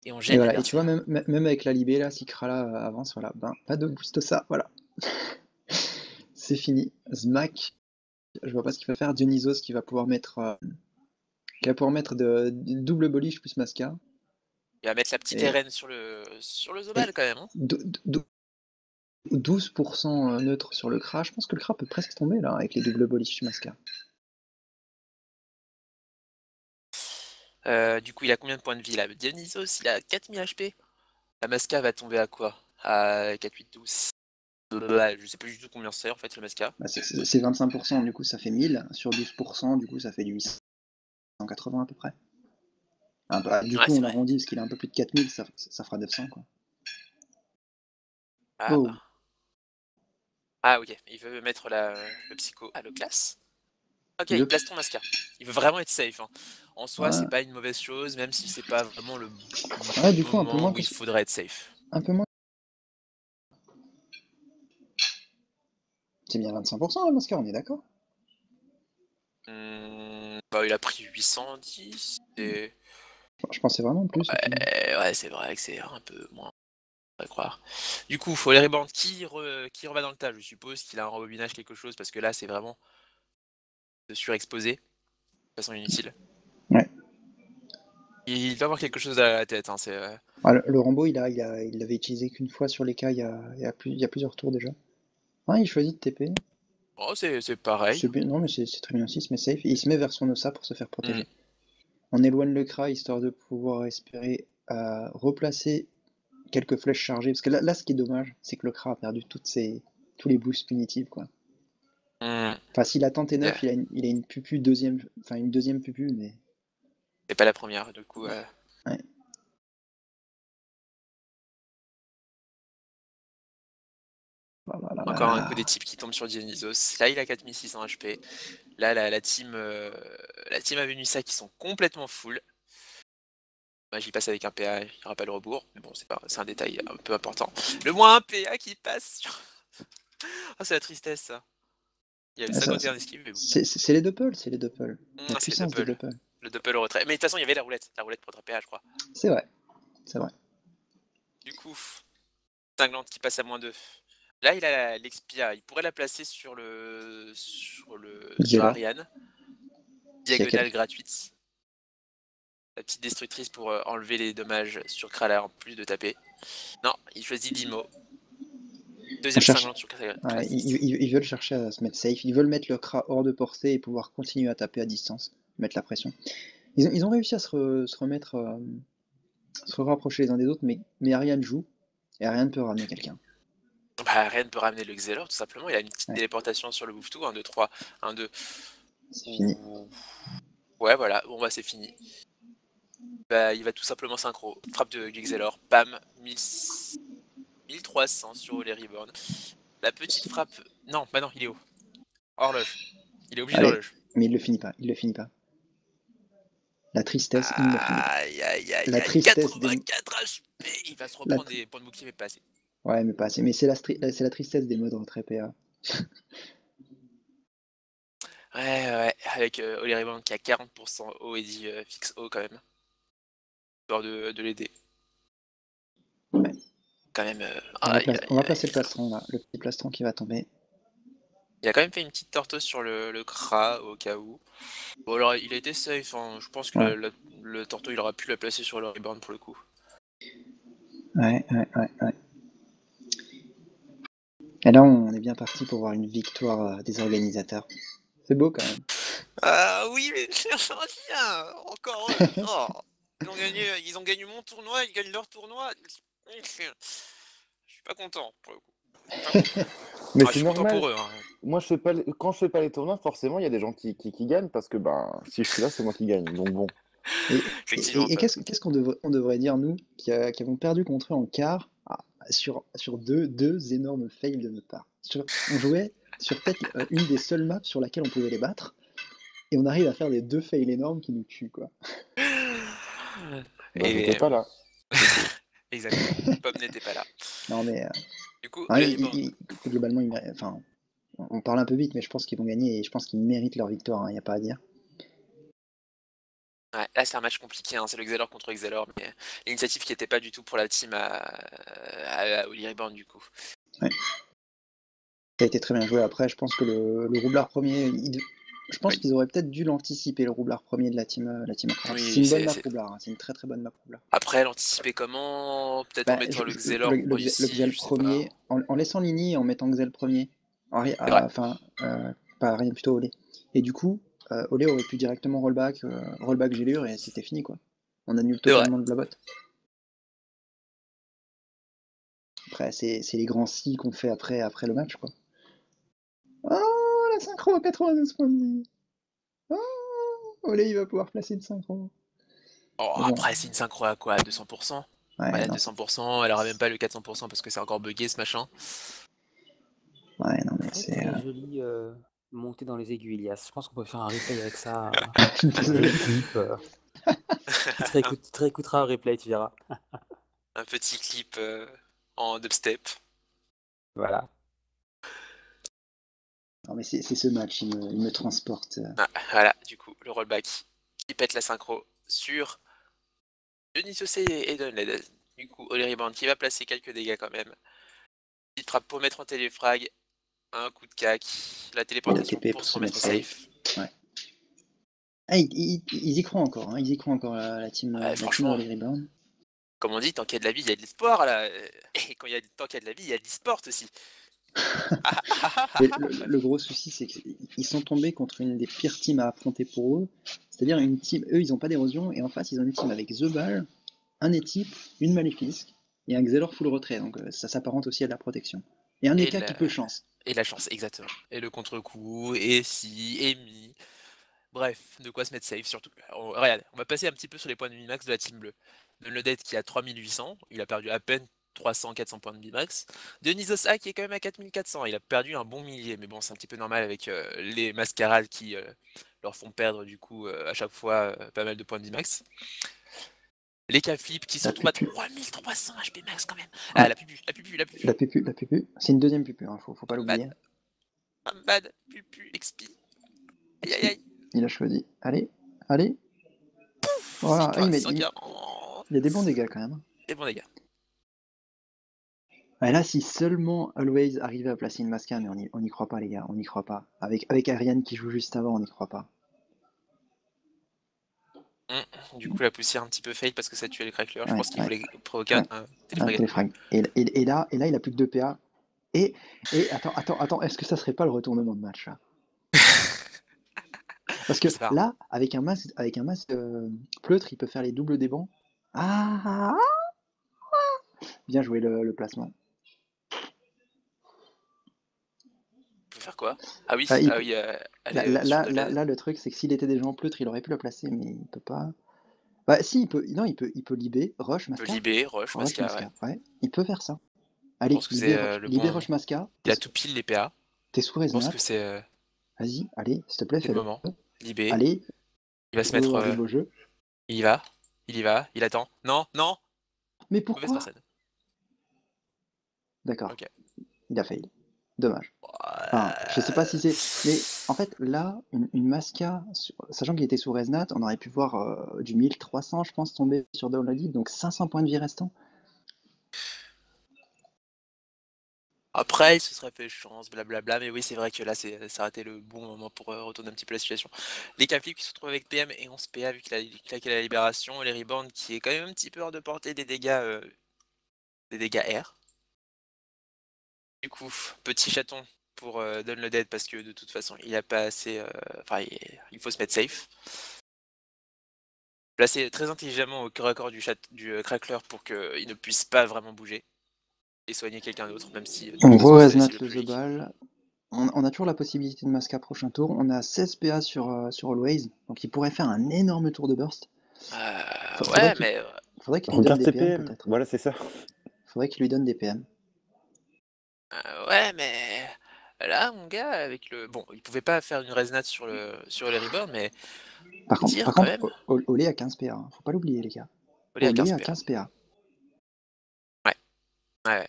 et on Et gêne voilà, et tu vois, l'adversaire. même avec la Libé là, si Krala avance, voilà, ben pas de boost ça, voilà. C'est fini. Zmak, je vois pas ce qu'il va faire. Dionysos qui va pouvoir mettre de double boliche plus Masca. Il va mettre la petite Et- RN sur le Zobal quand même. Hein. 12% neutre sur le Kra. Je pense que le Kra peut presque tomber là avec les double boliche plus Masca. Du coup, il a combien de points de vie là? Dionysos, il a 4000 HP. La Masca va tomber à quoi? À 4, 8, 12. Je sais pas du tout combien c'est en fait le Masca. Bah, c'est 25%, du coup ça fait 1000. Sur 12%, du coup ça fait du 880 à peu près. Du Ouais, coup c'est on vrai. arrondit parce qu'il a un peu plus de 4000, ça fera 900 quoi. Ah. Oh, Ah ok, il veut mettre le psycho à le classe. Ok, il il veut- place ton Masca. Il veut vraiment être safe. Hein. En soi, c'est ouais. pas une mauvaise chose, même si c'est pas vraiment le Ouais, du coup un peu moment moins où que il faudrait être safe. un peu moins. C'est bien 25% la Masca, on est d'accord? Bah, il a pris 810 et... Je pensais vraiment plus au final. Ouais, c'est vrai que c'est un peu moins, on va croire. Du coup, faut les rebandes. Qui reva dans le tas? Je suppose qu'il a un rebobinage quelque chose, parce que là, c'est vraiment de surexposé, de façon inutile. Ouais. Il doit avoir quelque chose à la tête, hein, c'est... Ah, le Rambo, il l'avait utilisé qu'une fois sur les cas il y a plusieurs tours déjà. Ah, il choisit de TP. Oh, c'est pareil. Non, mais c'est très bien aussi, il se met safe. Et il se met vers son Ossa pour se faire protéger. Mm. On éloigne le Kra histoire de pouvoir espérer replacer quelques flèches chargées. Parce que là, ce qui est dommage, c'est que le Kra a perdu tous les boosts punitifs, quoi. Mm. Enfin, s'il a tenté 9, Yeah. il a une pupu deuxième, enfin une deuxième pupu, mais C'est pas la première, du coup. ouais. Encore un coup des types qui tombe sur Dionysos. Là, il a 4600 HP. Là, la team Avenusa qui sont complètement full. Moi, j'y passe avec un PA, il n'y aura pas le rebours. Mais bon, c'est un détail un peu important. Le moins un PA qui passe sur... Oh, c'est la tristesse, ça. Il y avait Ah, 51 esquives, mais bon. c'est les doppels, c'est les doppels. La C'est le puissance des double. doppels. Le double au retrait. Mais de toute façon, il y avait la roulette. La roulette pour être PA, je crois. C'est vrai, c'est vrai. Du coup, cinglante qui passe à -2. Là, il a l'Expia. Il pourrait la placer sur Viola. Ariane. S'il y a Diagonale gratuite. La petite destructrice pour enlever les dommages sur Krala en plus de taper. Non, il choisit Dimo. Deuxième cinglante sur Krala. Ouais, ils veulent chercher à se mettre safe. Ils veulent mettre le Kra hors de portée et pouvoir continuer à taper à distance, mettre la pression. Ils ont réussi à se remettre, se rapprocher les uns des autres, mais Ariane joue et Ariane peut ramener quelqu'un. Bah, Ren peut ramener le Xelor tout simplement. Il a une petite Ouais. téléportation sur le Bouftou. 1, 2, 3. 1, 2. C'est fini. Ouais, voilà. Bon, bah, c'est fini. Bah, il va tout simplement synchro. Frappe de Xelor. Bam. 1300 sur les Reborn. La petite frappe. Non, bah non, il est haut. Horloge. Il est obligé Allez, d'horloge. mais il le finit pas, il le finit pas. La tristesse, il ne finit pas. Aïe, aïe, aïe, La aïe. tristesse des... 84 HP. Il va se la reprendre tri- des points de bouclier, mais pas assez. Ouais, mais pas assez. Mais c'est la tristesse des modes retrait PA. Ouais. Avec Oli Reborn qui a 40% haut et dit fixe haut quand même. Histoire de l'aider. Ouais. Quand même. On va placer le plastron là, le petit plastron qui va tomber. Il a quand même fait une petite tortoise sur le Kra au cas où. Bon, alors il a été safe, hein. Je pense que Ouais. le torto il aurait pu la placer sur le Reborn pour le coup. Ouais. Et là, on est bien parti pour voir une victoire des organisateurs. C'est beau quand même. Ah oui, mais tiens, encore eux. Oh, ils ont gagné mon tournoi, ils gagnent leur tournoi. Je suis pas content pour le coup. Mais Je c'est suis content normal. pour eux. Hein. Moi, quand je fais pas les tournois, forcément, il y a des gens qui gagnent parce que si je suis là, c'est moi qui gagne. Donc bon. Effectivement. Et qu'est-ce qu'on devrait dire, nous, qui avons perdu contre eux en quart, sur deux énormes fails de notre part. On jouait sur peut-être une des seules maps sur laquelle on pouvait les battre, et on arrive à faire des deux fails énormes qui nous tuent, quoi. J'étais pas là. Exactement. Pomme n'était pas là. Non, mais Du coup, hein, les Reborn. globalement, enfin, on parle un peu vite, mais je pense qu'ils vont gagner, et je pense qu'ils méritent leur victoire, il n'y a pas à dire. Ouais, là c'est un match compliqué, hein. C'est le Xelor contre Xelor, mais l'initiative qui n'était pas du tout pour la team à Oli Reborn du coup. Ouais. Ça a été très bien joué. Après, je pense que le roublard premier, je pense Oui. qu'ils auraient peut-être dû l'anticiper, le roublard premier de la team Aqua. Oui, C'est une bonne map c'est- roublard, hein, c'est une très très bonne map roublard. Après, l'anticiper comment? Peut-être en Bah, mettant le le, Xelor le ici, Xel je sais pas. premier, en laissant Lini et en mettant Xel premier, C'est vrai. enfin, pas rien, plutôt Olé. Et du coup, Olé aurait pu directement rollback Gélure et c'était fini quoi. On annule C'est vrai. totalement le Blabot. Après, c'est les grands si qu'on fait après le match quoi. Oh, la synchro à 92 points de vie. Oh, Olé, il va pouvoir placer une synchro. Oh, Mais bon, après, c'est une synchro à quoi? À 200%? ouais, Ouais, à non, 200%, elle aura même pas le 400% parce que c'est encore buggé ce machin. ouais, non, mais Très c'est. très jolie montée dans les aiguilles, Ilias. Je pense qu'on peut faire un replay avec ça. Désolé. Un clip. Tu te réécouteras un replay, tu verras. Un petit clip en dubstep. Voilà. Non, mais c'est ce match, il me transporte. Ah, voilà, du coup, le rollback qui pète la synchro sur Dionysos et Dunled. Du coup, Holy Rebound qui va placer quelques dégâts quand même. Petite frappe pour mettre en téléfrag. Un coup de cac. La téléportation TP pour se se remettre mettre safe. Ouais. Ah, ils y croient encore, hein, ils y croient encore la team, Ouais, la team franchement, Holy Rebound. comme on dit, tant qu'il y a de la vie, il y a de l'espoir là. Et quand tant qu'il y a de la vie, il y a de l'e-sport aussi. Et le gros souci, c'est qu'ils sont tombés contre une des pires teams à affronter pour eux. C'est-à-dire une team, eux, ils n'ont pas d'érosion, et en face, ils ont une team avec The Ball, un Étype, une Maléfique, et un Xelor full retrait, donc ça s'apparente aussi à de la protection. Et un Et Eka qui peut chance. la chance, exactement. Et le contre-coup, et si, et mi. Bref, de quoi se mettre safe surtout. Regarde, on va passer un petit peu sur les points de min-max de la team bleue. Dunled qui a 3800, il a perdu à peine 300-400 points de min-max. Dionysos A qui est quand même à 4400, il a perdu un bon millier, mais bon, c'est un petit peu normal avec les mascarades qui leur font perdre du coup à chaque fois pas mal de points de min-max. Les K-Flip qui se La retrouvent à pupu. 3300 HP max quand même. Ouais. Ah, la pupu. La pupu. C'est une deuxième pupu, hein, faut pas l'oublier. Bad, pupu, XP. Aïe aïe aïe. Il a choisi. Allez. Voilà, Victoire il y a des bons dégâts quand même. Et bon les gars. Ouais, là, si seulement Always arrivait à placer une Masca, mais on y croit pas, les gars, on y croit pas. Avec Ariane qui joue juste avant, on n'y croit pas. Du coup la poussière un petit peu fail parce que ça tuait les craqueleurs. Je Ouais, pense qu'il ouais. voulait provoquer un téléfrag. Téléfrag. Et là, il a plus que 2 PA. Et attends, est-ce que ça serait pas le retournement de match là? Parce que Je sais pas. là, avec un masque pleutre, il peut faire les doubles des bancs. Ah, bien joué le placement. Il peut faire quoi? Ah oui, Ah, elle est sur de l'aide. là, le truc, c'est que s'il était déjà en pleutre, il aurait pu la placer, mais il peut pas. Bah si, il peut. Non, il peut libé, rush, Il peut masca. libérer, rush, Rush, masca, ouais. masca. Ouais, il peut faire ça. Je Allez, pense que c'est le libé, bon. rush, masca. Il a tout pile les PA. T'es sous Je pense Resnat. que c'est Vas-y, allez, s'il te plaît, le fais-le. moment. Libé. Allez, Il va se mettre. arrive au jeu. Il y va. Il y va. Il attend. Non, non. Mais Mauvaise pourquoi? personne. D'accord, Ok. il a fail. Dommage. Enfin, je sais pas si c'est. Mais en fait, là, une Masca, sachant qu'il était sous Resnat, on aurait pu voir du 1300, je pense, tomber sur Downloaded, donc 500 points de vie restants. Après, il se serait fait chance, blablabla, mais oui, c'est vrai que là, ça aurait été le bon moment pour retourner un petit peu la situation. Les K-Flip qui se retrouvent avec PM et 11 PA vu qu'il a claqué la libération, et les Rebound qui est quand même un petit peu hors de portée des dégâts R. Du coup, petit chaton pour Dunled parce que de toute façon, il a pas assez. Enfin, il faut se mettre safe. Placer très intelligemment au cœur à corps du crackler pour qu'il ne puisse pas vraiment bouger et soigner quelqu'un d'autre, même si. De toute On façon, voit c'est Resnat le le plus The logique. Ball. On a toujours la possibilité de Masca prochain tour. On a 16 PA sur Always, donc il pourrait faire un énorme tour de burst. Ouais, mais. Faudrait qu'il lui donne Regarde des tes PM, PM. peut-être. Voilà, c'est ça. Faudrait qu'il lui donne des PM. Ouais, mais. Là, mon gars, avec le. Bon, il pouvait pas faire une resnat sur les Reborn, mais. Par Dire contre, quand même. Olé a 15 PA, hein. Faut pas l'oublier, les gars. Olé à 15 a PA. 15 PA. Ouais.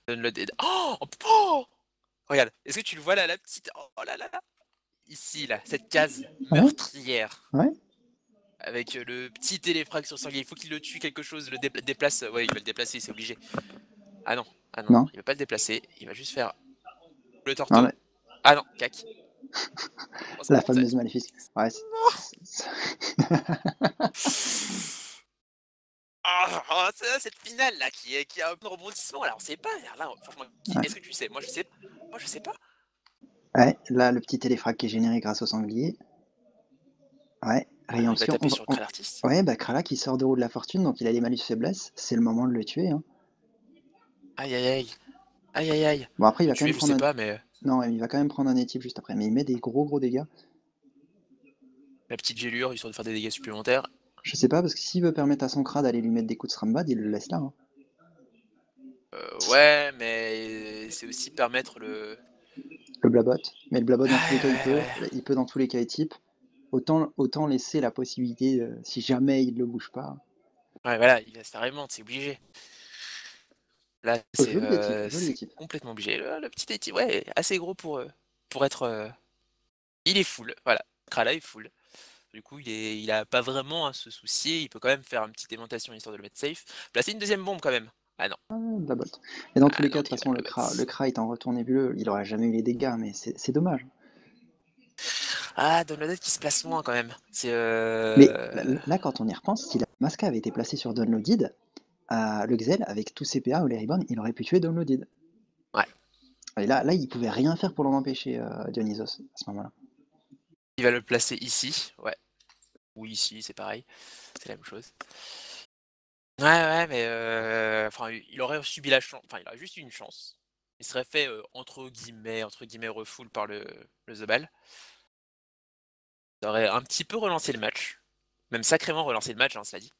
Donne le dead. Oh, regarde, est-ce que tu le vois là, la petite. Oh là là là. Ici, là, cette case meurtrière. Ouais. Avec le petit téléfrag sur Sanguin. Il faut qu'il le tue quelque chose, le déplace. Ouais, il va le déplacer, c'est obligé. Ah non, Non. il va pas le déplacer. Il va juste faire Le torto. Non, mais Ah non, cac. Oh, ça la va, fameuse maléfique. Ouais, cette finale là qui a un peu de rebondissement là, on sait pas. Là, franchement, Ouais. est-ce que tu sais? Moi je sais. Moi je sais pas. Ouais, là, le petit téléfrag qui est généré grâce au sanglier. Ouais, Ah rayon non, il va obscur. taper sur le Krell Artist. Ouais, bah Krala qui sort de roue de la fortune, donc il a des malus faiblesse. C'est le moment de le tuer. Hein. Aïe aïe aïe. Aïe aïe aïe. Bon, après, il Le va quand même tuer, je prendre sais un. pas, mais Non, il va quand même prendre un étype juste après. Mais il met des gros dégâts. la petite gélure, histoire de faire des dégâts supplémentaires. Je sais pas, parce que s'il veut permettre à son Kra d'aller lui mettre des coups de Srambad, il le laisse là. Hein. Ouais, mais c'est aussi permettre le. Le Blabot. Mais le Blabot, dans tous les cas, Ouais. il peut dans tous les cas étype. Autant laisser la possibilité, si jamais il ne le bouge pas. Ouais, voilà, il laisse carrément, c'est obligé. Là, Joli c'est étype. complètement obligé. Le petit équipe, ouais, assez gros pour être. Il est full, voilà. Krala est full. Du coup, il a pas vraiment à se soucier. Il peut quand même faire une petite aimantation histoire de le mettre safe. Placer une deuxième bombe quand même. Ah non. Blabot. Mais dans tous Ah les non, cas, de toute mais il va façon, le le Kra étant retour nébuleux, il aurait jamais eu les dégâts, mais c'est dommage. Ah, Downloaded qui se place loin quand même. C'est Mais là, quand on y repense, si la Masca avait été placée sur Downloaded, le Xel, avec tous ses PA ou les Ribbon, il aurait pu tuer Downloaded. Ouais. Et là, il pouvait rien faire pour l'en empêcher, Dionysos, à ce moment-là. Il va le placer ici, ouais. Ou ici, c'est pareil. C'est la même chose. Ouais, mais enfin, il aurait subi la chance. Enfin, il aurait juste eu une chance. Il serait fait entre guillemets refull par le Zobal. Ça aurait un petit peu relancé le match. Même sacrément relancé le match, hein, cela dit.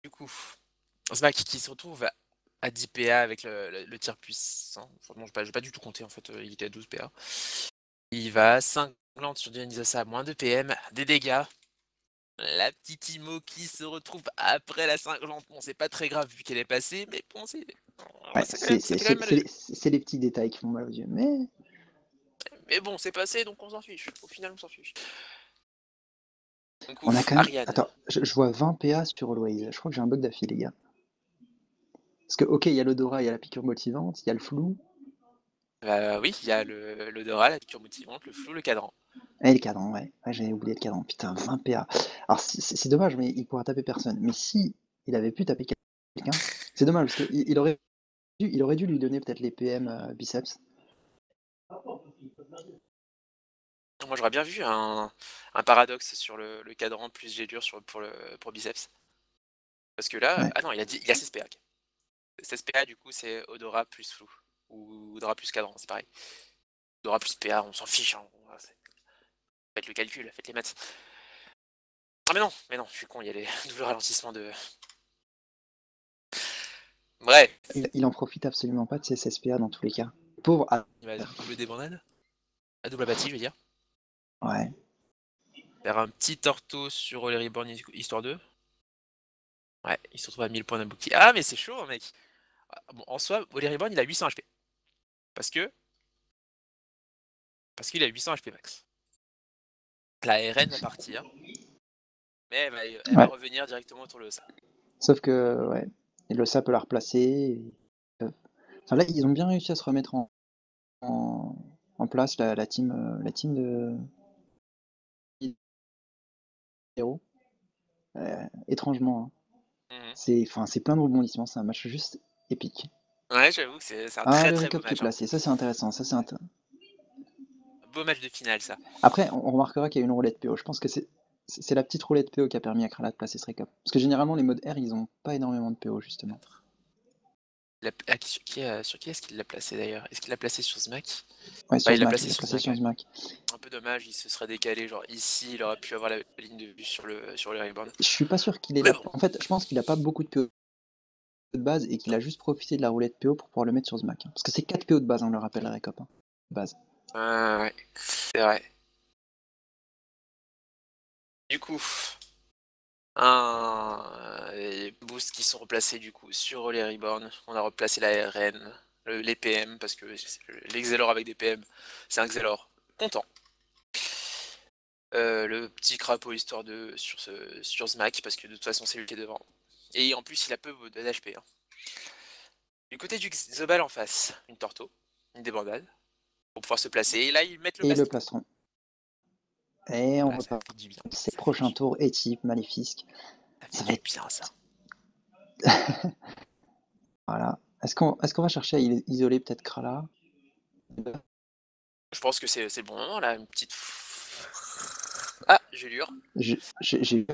Du coup, Smack qui se retrouve à 10 PA avec le tir puissant. Franchement, je vais pas du tout compter en fait, il était à 12 PA. Il va 50 sur Dionysos à moins de PM, des dégâts. La petite Imo qui se retrouve après la 50. Bon, c'est pas très grave vu qu'elle est passée, mais bon, Ouais, ça fait quand même mal aux yeux. c'est les petits détails qui font mal aux yeux, mais... Mais bon, c'est passé, donc on s'en fiche. Au final, on s'en fiche. Donc, On a ouf, quand même... Ariane. Attends, je vois 20 PA sur Always. Je crois que j'ai un bug d'affilée, les gars. Parce que, ok, il y a l'odorat, il y a la piqûre motivante, il y a le flou, Oui, il y a l'odorat, la piqûre motivante, le flou, le cadran. et le cadran, ouais. Ouais, j'avais oublié le cadran. Putain, 20 PA. Alors, c'est dommage, mais il pourra taper personne. Mais si il avait pu taper quelqu'un, c'est dommage, parce qu'il il aurait dû lui donner peut-être les PM biceps. Moi, j'aurais bien vu un paradoxe sur le cadran plus G-dur pour biceps. Parce que là, Ouais. ah non, il a 16 PA. 16 PA, du coup, c'est odorat plus flou. Ou odorat plus cadran, c'est pareil. Odorat plus PA, on s'en fiche. Hein. Faites le calcul, faites les maths. Ah mais non, je suis con, il y a les doubles ralentissements de... Bref. Il en profite absolument pas de ses SPA dans tous les cas. Pauvre. Il va double débandade. La double abattue, je veux dire. Ouais. Faire un petit torto sur les Reborn histoire 2. Ouais, il se retrouve à 1000 points d'abouki. Ah, mais c'est chaud, hein, mec. Bon, en soi, Holy Reborn, il a 800 HP. Parce qu'il a 800 HP max. La RN va partir. Mais elle va revenir directement autour de ça. Sauf que, ouais. Et le SAP peut la replacer. Enfin, là, ils ont bien réussi à se remettre en place, la team de héros. Étrangement. Hein. C'est plein de rebondissements. C'est un match juste épique. Ouais, j'avoue que c'est un Ah, très le très beau récap qui est match. Hein. placé. Ça, c'est intéressant. Un beau match de finale, ça. Après, on remarquera qu'il y a une roulette PO. Je pense que c'est la petite roulette PO qui a permis à Krala de placer ce récap. Parce que généralement, les modes R, ils ont pas énormément de PO, justement. Sur qui est-ce qu'il l'a placé d'ailleurs? Est-ce qu'il l'a placé sur Smack? Ouais, sur Il l'a Smack, placé il l'a sur placé Smack. sur Smack. Un peu dommage, il se serait décalé. Genre ici, il aurait pu avoir la ligne de vue sur le Reborn. Je suis pas sûr qu'il ait Mais la... bon. En fait, je pense qu'il a pas beaucoup de PO de base et qu'il a juste profité de la roulette PO pour pouvoir le mettre sur Smack. Parce que c'est 4 PO de base, on le rappelle, la récap. Hein. De base. Ouais, c'est vrai. Du coup, les boosts qui sont replacés du coup sur les Reborn. On a replacé la RN, les PM, parce que les Xelor avec des PM, c'est un Xelor content. Le petit crapaud histoire de sur Smack, parce que de toute façon c'est lui qui est devant. Et en plus il a peu d'HP. Hein. Du côté du Zobal en face, une Torto. une débandade pour pouvoir se placer. Et là, ils mettent le Et le plastron. plastron. Et on Voilà, ça repart. fait du bien. Ces Ça fait prochains du- tours, Équipe, Maléfique. Ça Ça fait va du être. bien, ça. Voilà. Est-ce qu'on va chercher à isoler peut-être Krala? Je pense que c'est le bon moment, là. Une petite... Ah, Gélure. J'ai eu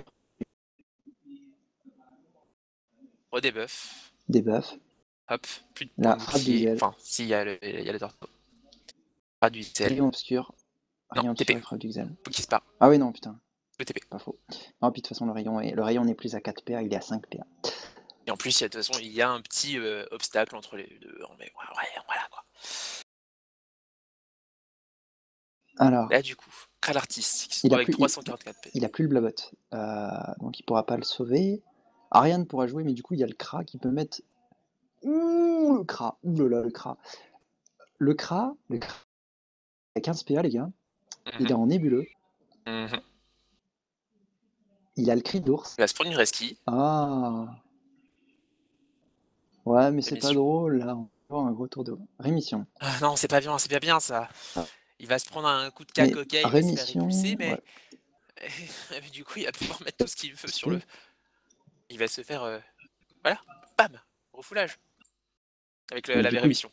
Redebuff. des buffs. Hop, plus de La points de frappe du bouclier. zèle. Enfin, si, il y a le torto. Frappe du zèle. Rayon obscur. Non, Rayon obscur TP. et frappe du Xel. Faut qu'il se part. Ah oui, non, putain. Le TP. Pas faux. Non, puis de toute façon, le rayon n'est plus à 4 PA, il est à 5 PA. Et en plus, de toute façon, il y a un petit obstacle entre les deux. Mais voilà, quoi. Alors, Là, du coup, Kral Artist, qui se Il a trouve avec plus- 344 P. il a plus le Blabot. Donc il pourra pas le sauver. Ariane pourra jouer, mais du coup, il y a le Kra qui peut mettre. Ouh, le Kra. Ouh là là, le Kra. Le Kra, il a 15 PA, les gars. Il est en nébuleux. Mhm. Il a le cri d'ours. Il va se prendre une rescue. Ah. Ouais, mais c'est pas Rémission. drôle, là. On va avoir un gros tour de rémission. Ah non, c'est pas bien ça. Ah. Il va se prendre un coup de Mais cac, ok, il va se faire rémission, repulser, mais... ouais. mais du coup, il va pouvoir mettre tout ce qu'il veut sur le... Il va se faire... Voilà, bam, refoulage. Avec Mais la du coup, rémission.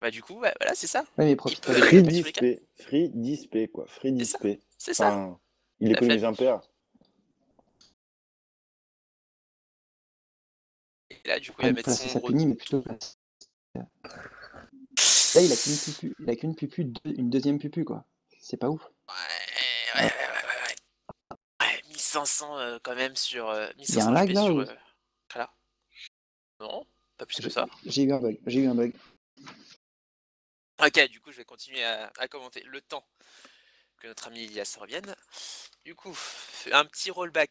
Bah du coup, ouais, voilà, c'est ça. Ouais, mais Il profite peut pas de aller Free taper sur les cas. 10p. Free 10p, quoi. Free C'est ça. 10p. C'est ça. Enfin, il La économise famille. un paire. Et là, du coup, il pas va de mettre placer son sa gros... puni, mais plutôt placer. Là, il a qu'une pupu. Il a qu'une pupu, une deuxième pupu, quoi. C'est pas ouf. Ouais. 1500 quand même sur... Il y a un 1500 lag HP là sur... ou... Voilà. Non, pas plus que ça. J'ai eu un bug. J'ai eu un bug. Ok, du coup, je vais continuer à commenter le temps que notre ami Ilias revienne. Du coup, un petit rollback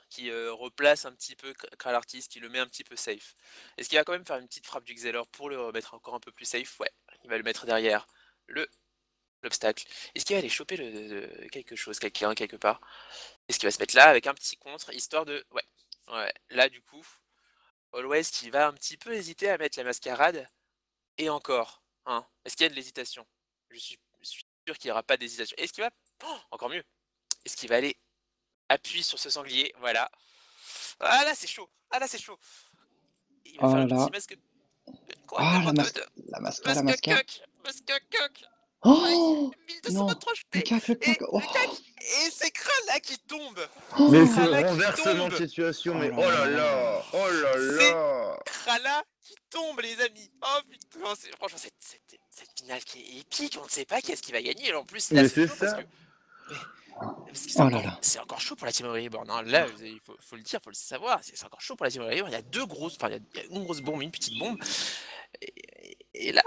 qui replace un petit peu Kral Artist, qui le met un petit peu safe. Est-ce qu'il va quand même faire une petite frappe du Xelor pour le remettre encore un peu plus safe? Ouais, il va le mettre derrière l'obstacle. Est-ce qu'il va aller choper quelque chose, quelqu'un, quelque part? Est-ce qu'il va se mettre là avec un petit contre, histoire de... Ouais, là du coup, Always qui va un petit peu hésiter à mettre la mascarade. Et encore, hein. Est-ce qu'il y a de l'hésitation? Je suis sûr qu'il n'y aura pas d'hésitation. Est-ce qu'il va... Oh, encore mieux. Est-ce qu'il va aller appuyer sur ce sanglier? Voilà. Ah là, c'est chaud. Ah là, c'est chaud. Il va Oh faire là le là. petit masque... Quoi? Ah, la Masque masca. coq. Oh 1223 le HP. cac, le cac. Oh, Et c'est Krala qui tombe. Mais c'est c'est Krala qui renversement de tombe. situation, mais Oh oh là là là. Oh là là. Krala qui tombe, les amis. Oh putain, franchement, cette finale qui est épique. On ne sait pas qui est-ce qui va gagner. Et en plus, là, Mais c'est c'est chaud parce ça. que... Parce que Oh là là. c'est encore chaud pour la Team Reborn. Hein. Là, il faut le dire, il faut le savoir. C'est encore chaud pour la Team Reborn. Il y a deux grosses, enfin, il y a une grosse bombe, une petite bombe. Et là,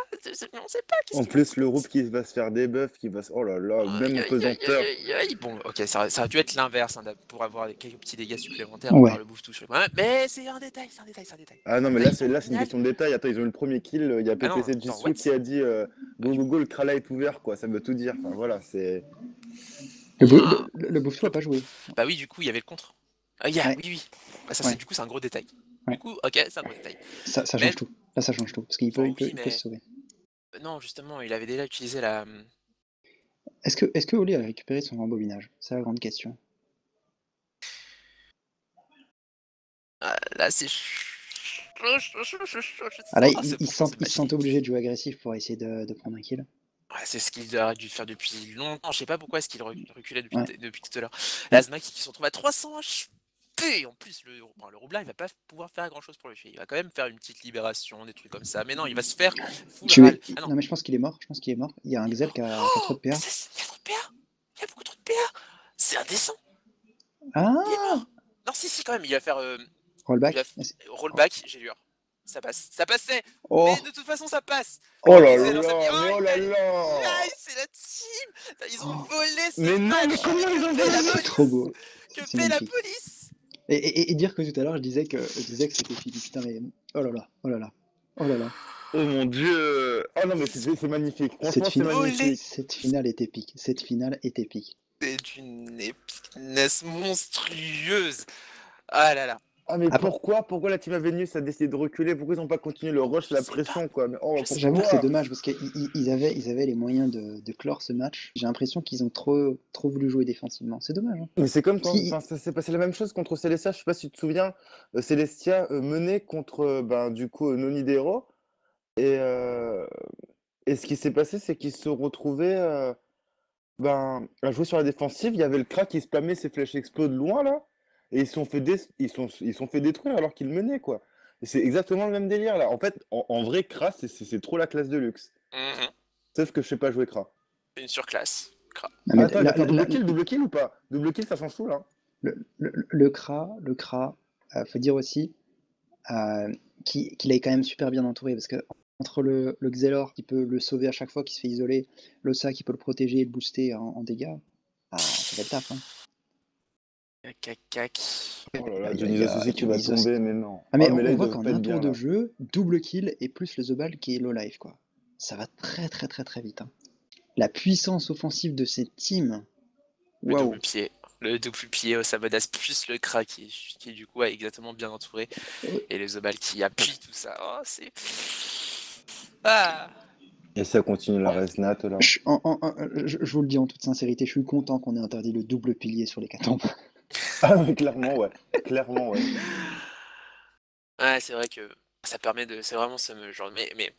on sait pas. En plus, le groupe qui va se faire debuff, qui va se... Oh là là, même en pesanteur. Bon, ok, ça a dû être l'inverse hein, pour avoir quelques petits dégâts supplémentaires Ouais. par le bouffe touche. Ouais, mais c'est un détail, Ah non, mais là, c'est une question de détail. Attends, ils ont eu le premier kill. Il y a Ah non, PPC attends, Jisoo what? qui a dit go, le Krala est ouvert, quoi. Ça veut tout dire. Enfin, voilà, c'est. Le Bouftou a pas joué. Bah oui, du coup, il y avait le contre. Ouais. Oui. Bah, ça, Ouais. du coup, c'est un gros détail. Ouais. Du coup, ok, c'est un gros détail. Ça change tout. Là, ça change tout. Parce qu'il peut, Enfin, il oui, peut se sauver. Non, justement, il avait déjà utilisé la... Est-ce que Oli a récupéré son rembobinage? C'est la grande question. Ah, là, c'est... Ah là, il se sent obligé de jouer agressif pour essayer de prendre un kill. Ouais, c'est ce qu'il aurait dû faire depuis longtemps. Je sais pas pourquoi est-ce qu'il reculait depuis, Ouais. depuis tout à l'heure. L'Azma qui se retrouve à 300 HP. Et en plus, le Roublard, il va pas pouvoir faire grand chose pour lui. Il va quand même faire une petite libération, des trucs comme ça. Mais non, il va se faire full râle. Ah non. Non, mais je pense qu'il est mort. Il y a un Xel qui a trop de PA. Il y a trop de PA. Il y a beaucoup trop de PA. C'est indécent. Ah, Il est mort. Non, si, quand même. Il va faire rollback. rollback, j'ai lu. Ça passe. Ça passait. Oh, Mais de toute façon, ça passe. Oh là C'est là, dans sa vie. mais oh là là. Aïe, c'est la team. Ils ont volé ce Mais non, match. mais comment ils ont volé la c'est police trop beau. Que C'est fait la magnifique. police? Et dire que tout à l'heure, je disais que c'était fini. Putain, mais oh là là, oh là là, oh là là. Oh mon dieu. Oh non, mais c'est magnifique. Franchement, c'est magnifique. Cette finale est épique. Cette finale est épique. C'est d'une épicness monstrueuse. Ah là là. Ah, mais Après, pourquoi la team Avenus a décidé de reculer? Pourquoi ils n'ont pas continué le rush, Je la sais pression, quoi? Mais oh, Je sais j'avoue que pas. c'est pourquoi? dommage parce qu'ils avaient les moyens de clore ce match. J'ai l'impression qu'ils ont trop voulu jouer défensivement. C'est dommage, hein. Mais c'est comme Parce quand, enfin, ça s'est passé la même chose contre Celestia. Je sais pas si tu te souviens, Celestia menait contre, ben, du coup, Nonidero. Et, euh, et ce qui s'est passé, c'est qu'ils se sont retrouvés ben, à jouer sur la défensive. Il y avait le crack qui se spamait ses flèches explosent de loin, là. Et ils sont fait détruire alors qu'ils menaient, quoi. Et c'est exactement le même délire, là. En fait, en vrai, Kra, c'est trop la classe de luxe. Mhm. Sauf que je sais pas jouer Kra. Une surclasse. Non, mais Attends, il va faire double kill ou pas? Double kill, ça change tout, là. le CRA, faut dire aussi qu'il est quand même super bien entouré parce que entre le Xelor qui peut le sauver à chaque fois qu'il se fait isoler, l'Ossa qui peut le protéger et le booster en dégâts, ça fait le taf, hein. Cac, cac, cac. Oh là là, Il y a- il y Dionysos a- aussi qui va Dionysos. tomber, mais non. Ah mais Ah, mais là, on ils voit doivent qu'en pas être un tour bien, de là. jeu, double kill et plus le Zobal qui est low life, quoi. Ça va très vite, hein. La puissance offensive de cette team, Le waouh. double pied. Le double pied au Sabodas plus le crack qui du coup est exactement bien entouré. Et le Zobal qui appuie tout ça. Oh, c'est. Ah! Et ça continue la resnat, là. Je vous le dis en toute sincérité, je suis content qu'on ait interdit le double pilier sur les catombes. Ah, mais clairement, ouais. Clairement, ouais. Ouais, c'est vrai que ça permet de. C'est vraiment ce genre. Mais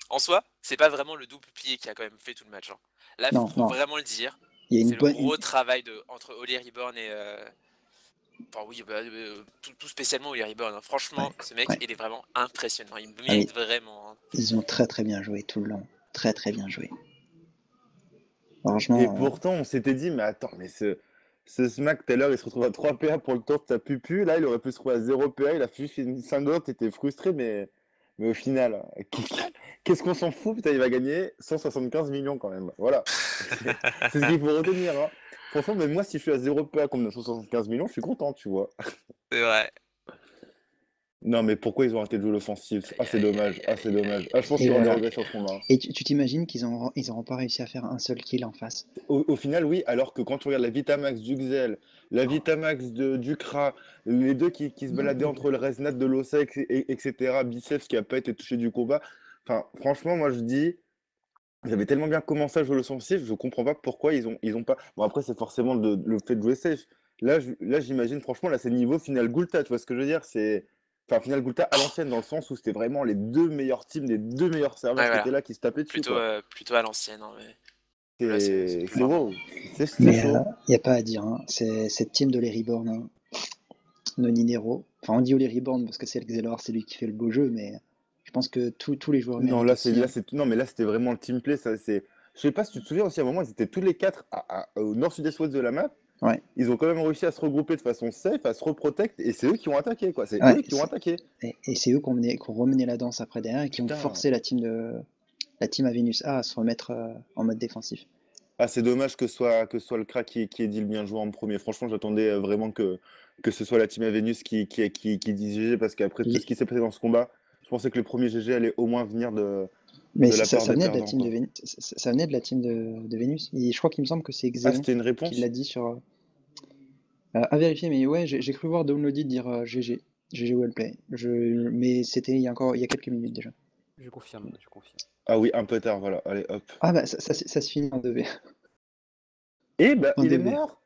en soi, c'est pas vraiment le double plié qui a quand même fait tout le match, hein. Là, Non, faut non, vraiment le dire. il y a une C'est le bonne. gros travail entre Oli Reborn et. Enfin, oui, tout spécialement Oli Reborn, hein. Franchement, Ouais, ce mec, ouais. il est vraiment impressionnant. Il mais mérite vraiment, hein. Ils ont très bien joué tout le long. Très bien joué. Et Franchement, pourtant, on s'était dit, mais attends, mais ce smack, tout à l'heure, il se retrouve à 3 PA pour le tour de sa pupu. Là, il aurait pu se retrouver à 0 PA. Il a fait une 5 t'étais frustré, mais au final, qu'est-ce qu'on s'en fout? Putain, il va gagner 175 millions quand même. Voilà. C'est ce qu'il faut retenir, hein. Franchement, même moi, si je suis à 0 PA comme 175 millions, je suis content, tu vois. C'est vrai. Non, mais pourquoi ils ont arrêté de jouer l'offensive? Ah, c'est dommage. Ah, c'est dommage. Ah, je pense et, qu'il y aura des regrets sur ce combat. et tu t'imagines qu'ils auront pas réussi à faire un seul kill en face. Au final, oui, alors que quand tu regardes la Vitamax du Xel, la Vitamax du Kra, les deux qui se baladaient entre le Resnat de l'Ossex, etc., Biceps qui n'a pas été touché du combat, enfin, franchement, moi je dis, ils avaient tellement bien commencé à jouer l'offensif, je comprends pas pourquoi ils ont pas. Bon, après, c'est forcément le fait de jouer safe. Là, j'imagine, franchement, là, c'est niveau Final Gulta, tu vois ce que je veux dire? C'est. Enfin, Final Gulta à l'ancienne, dans le sens où c'était vraiment les deux meilleurs teams, les deux meilleurs serveurs Ouais, qui voilà. étaient là, qui se tapaient dessus, quoi. Plutôt à l'ancienne, hein, mais là, C'est plus marrant. wow, c'est Mais chaud. il n'y a pas à dire, hein. C'est cette team de les Reborn, hein. Noninero. Enfin, on dit Oli Reborn parce que c'est le Xelor, c'est lui qui fait le beau jeu, mais je pense que tous les joueurs Non, méritent aussi, hein. non, mais là, c'était vraiment le team play. Ça, c'est. Je sais pas si tu te souviens aussi, à un moment, ils étaient tous les quatre au nord-sud-est ouest de la map. Ouais. Ils ont quand même réussi à se regrouper de façon safe, à se reprotect, et c'est eux qui ont attaqué, quoi. C'est Ouais, eux qui ont attaqué. Et c'est eux qui ont remené la danse après derrière et qui ont Putain. forcé la team à Venus A à se remettre en mode défensif. Ah, c'est dommage que ce soit le crack qui ait dit le bien joué en premier. Franchement, j'attendais vraiment que ce soit la team à Vénus qui dise GG, parce qu'après tout ce qui s'est passé dans ce combat, je pensais que le premier GG allait au moins venir Mais de la part ça des venait de la perdants, team quoi. de Vénus. Ça venait de la team de Vénus. Et je crois qu'il me semble que c'est Ah, Xeon c'était une réponse? qui l'a dit sur. À vérifier, mais ouais, j'ai cru voir Downloaded dire GG. GG Wellplay. Mais c'était il y a quelques minutes déjà. Je confirme. Ah oui, un peu tard, voilà. Allez, hop. Ah bah ça se finit en 2v. Et bah, En il est 2v. mort!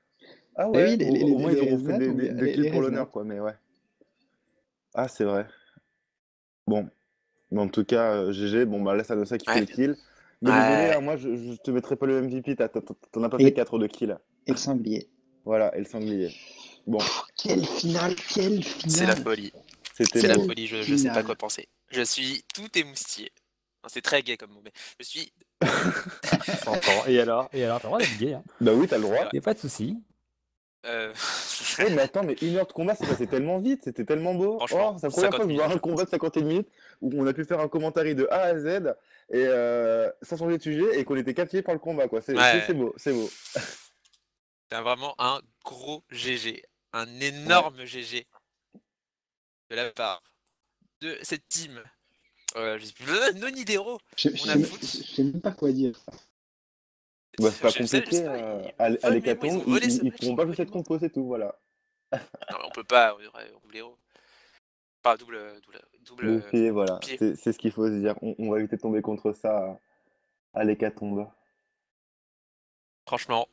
Ah Eh oui, ouais, au moins ils auront fait Resnats ont des les kills pour Resnats. l'honneur, quoi, mais ouais. Ah, c'est vrai. Bon, mais en tout cas, GG, bon, bah là, c'est ça qui fait Ouais. le kill. Mais désolé, Ouais. hein, moi, je te mettrai pas le MVP, t'en as pas fait 4 de kills. Et le sanglier. Voilà, et le sanglier. Bon, Quelle finale! C'est la folie. c'était C'est la beau. folie, je sais pas quoi penser. Je suis tout émoustillé. Enfin, c'est très gay comme mot, mais je suis. S'entend. Et alors, t'as le droit d'être gay, hein. Bah oui, t'as le droit. Y a pas de souci. Oui, mais attends, mais 1 heure de combat, c'est passé tellement vite, c'était tellement beau. Franchement, Oh, c'est la première fois que je vois un 50 combat de 51 minutes où on a pu faire un commentaire de A à Z et sans changer de sujet et qu'on était captivé par le combat, quoi. C'est Ouais. beau, c'est beau. C'est vraiment un gros GG. Un énorme GG. De la part de cette team. Nonidero. Je On a foutu. sais même pas quoi dire. Bah, c'est pas Je sais compliqué. pas, À l'hécatombe, volé ce ils match, pourront pas ils jouer cette volent compo, c'est tout, voilà. Non, mais on peut pas, on roule héros. Enfin, double Bouclier, voilà. pied. C'est ce qu'il faut se dire. On va éviter de tomber contre ça à l'hécatombe. Franchement,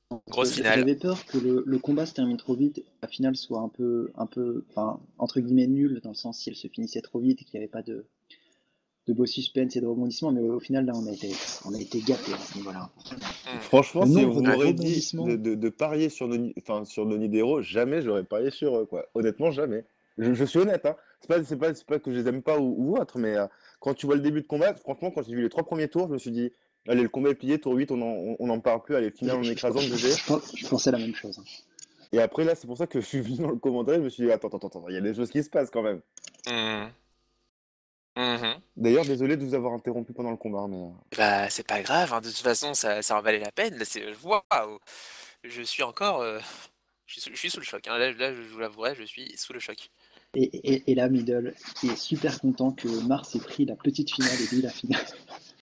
grosse Parce que finale. j'avais peur que le combat se termine trop vite, la finale soit un peu, enfin, entre guillemets nul, dans le sens si elle se finissait trop vite et qu'il n'y avait pas de beau suspense et de rebondissement, mais au final, là, on a été gâtés à ce niveau-là. Franchement, Le si nombre vous de m'aurez dit rebondissements. de parier sur sur Noni Dero, jamais j'aurais parié sur eux, quoi. Honnêtement, jamais. Je suis honnête, hein. C'est pas que je les aime pas ou autre, mais quand tu vois le début de combat, franchement, quand j'ai vu les 3 premiers tours, je me suis dit, allez, le combat est plié, tour 8, on en parle plus, allez, finale en écrasant GG. Je pensais la même chose. Et après, là, c'est pour ça que je suis venu dans le commentaire, je me suis dit, attends, il y a des choses qui se passent quand même. Mhm. Mhm. D'ailleurs, désolé de vous avoir interrompu pendant le combat, mais. Bah, c'est pas grave, hein, de toute façon, ça en valait la peine. Là, waouh, je suis encore. Je suis sous le choc. Hein. Là, je vous l'avouerai, je suis sous le choc. Et là, Middle, qui est super content que Mars ait pris la petite finale et lui la finale.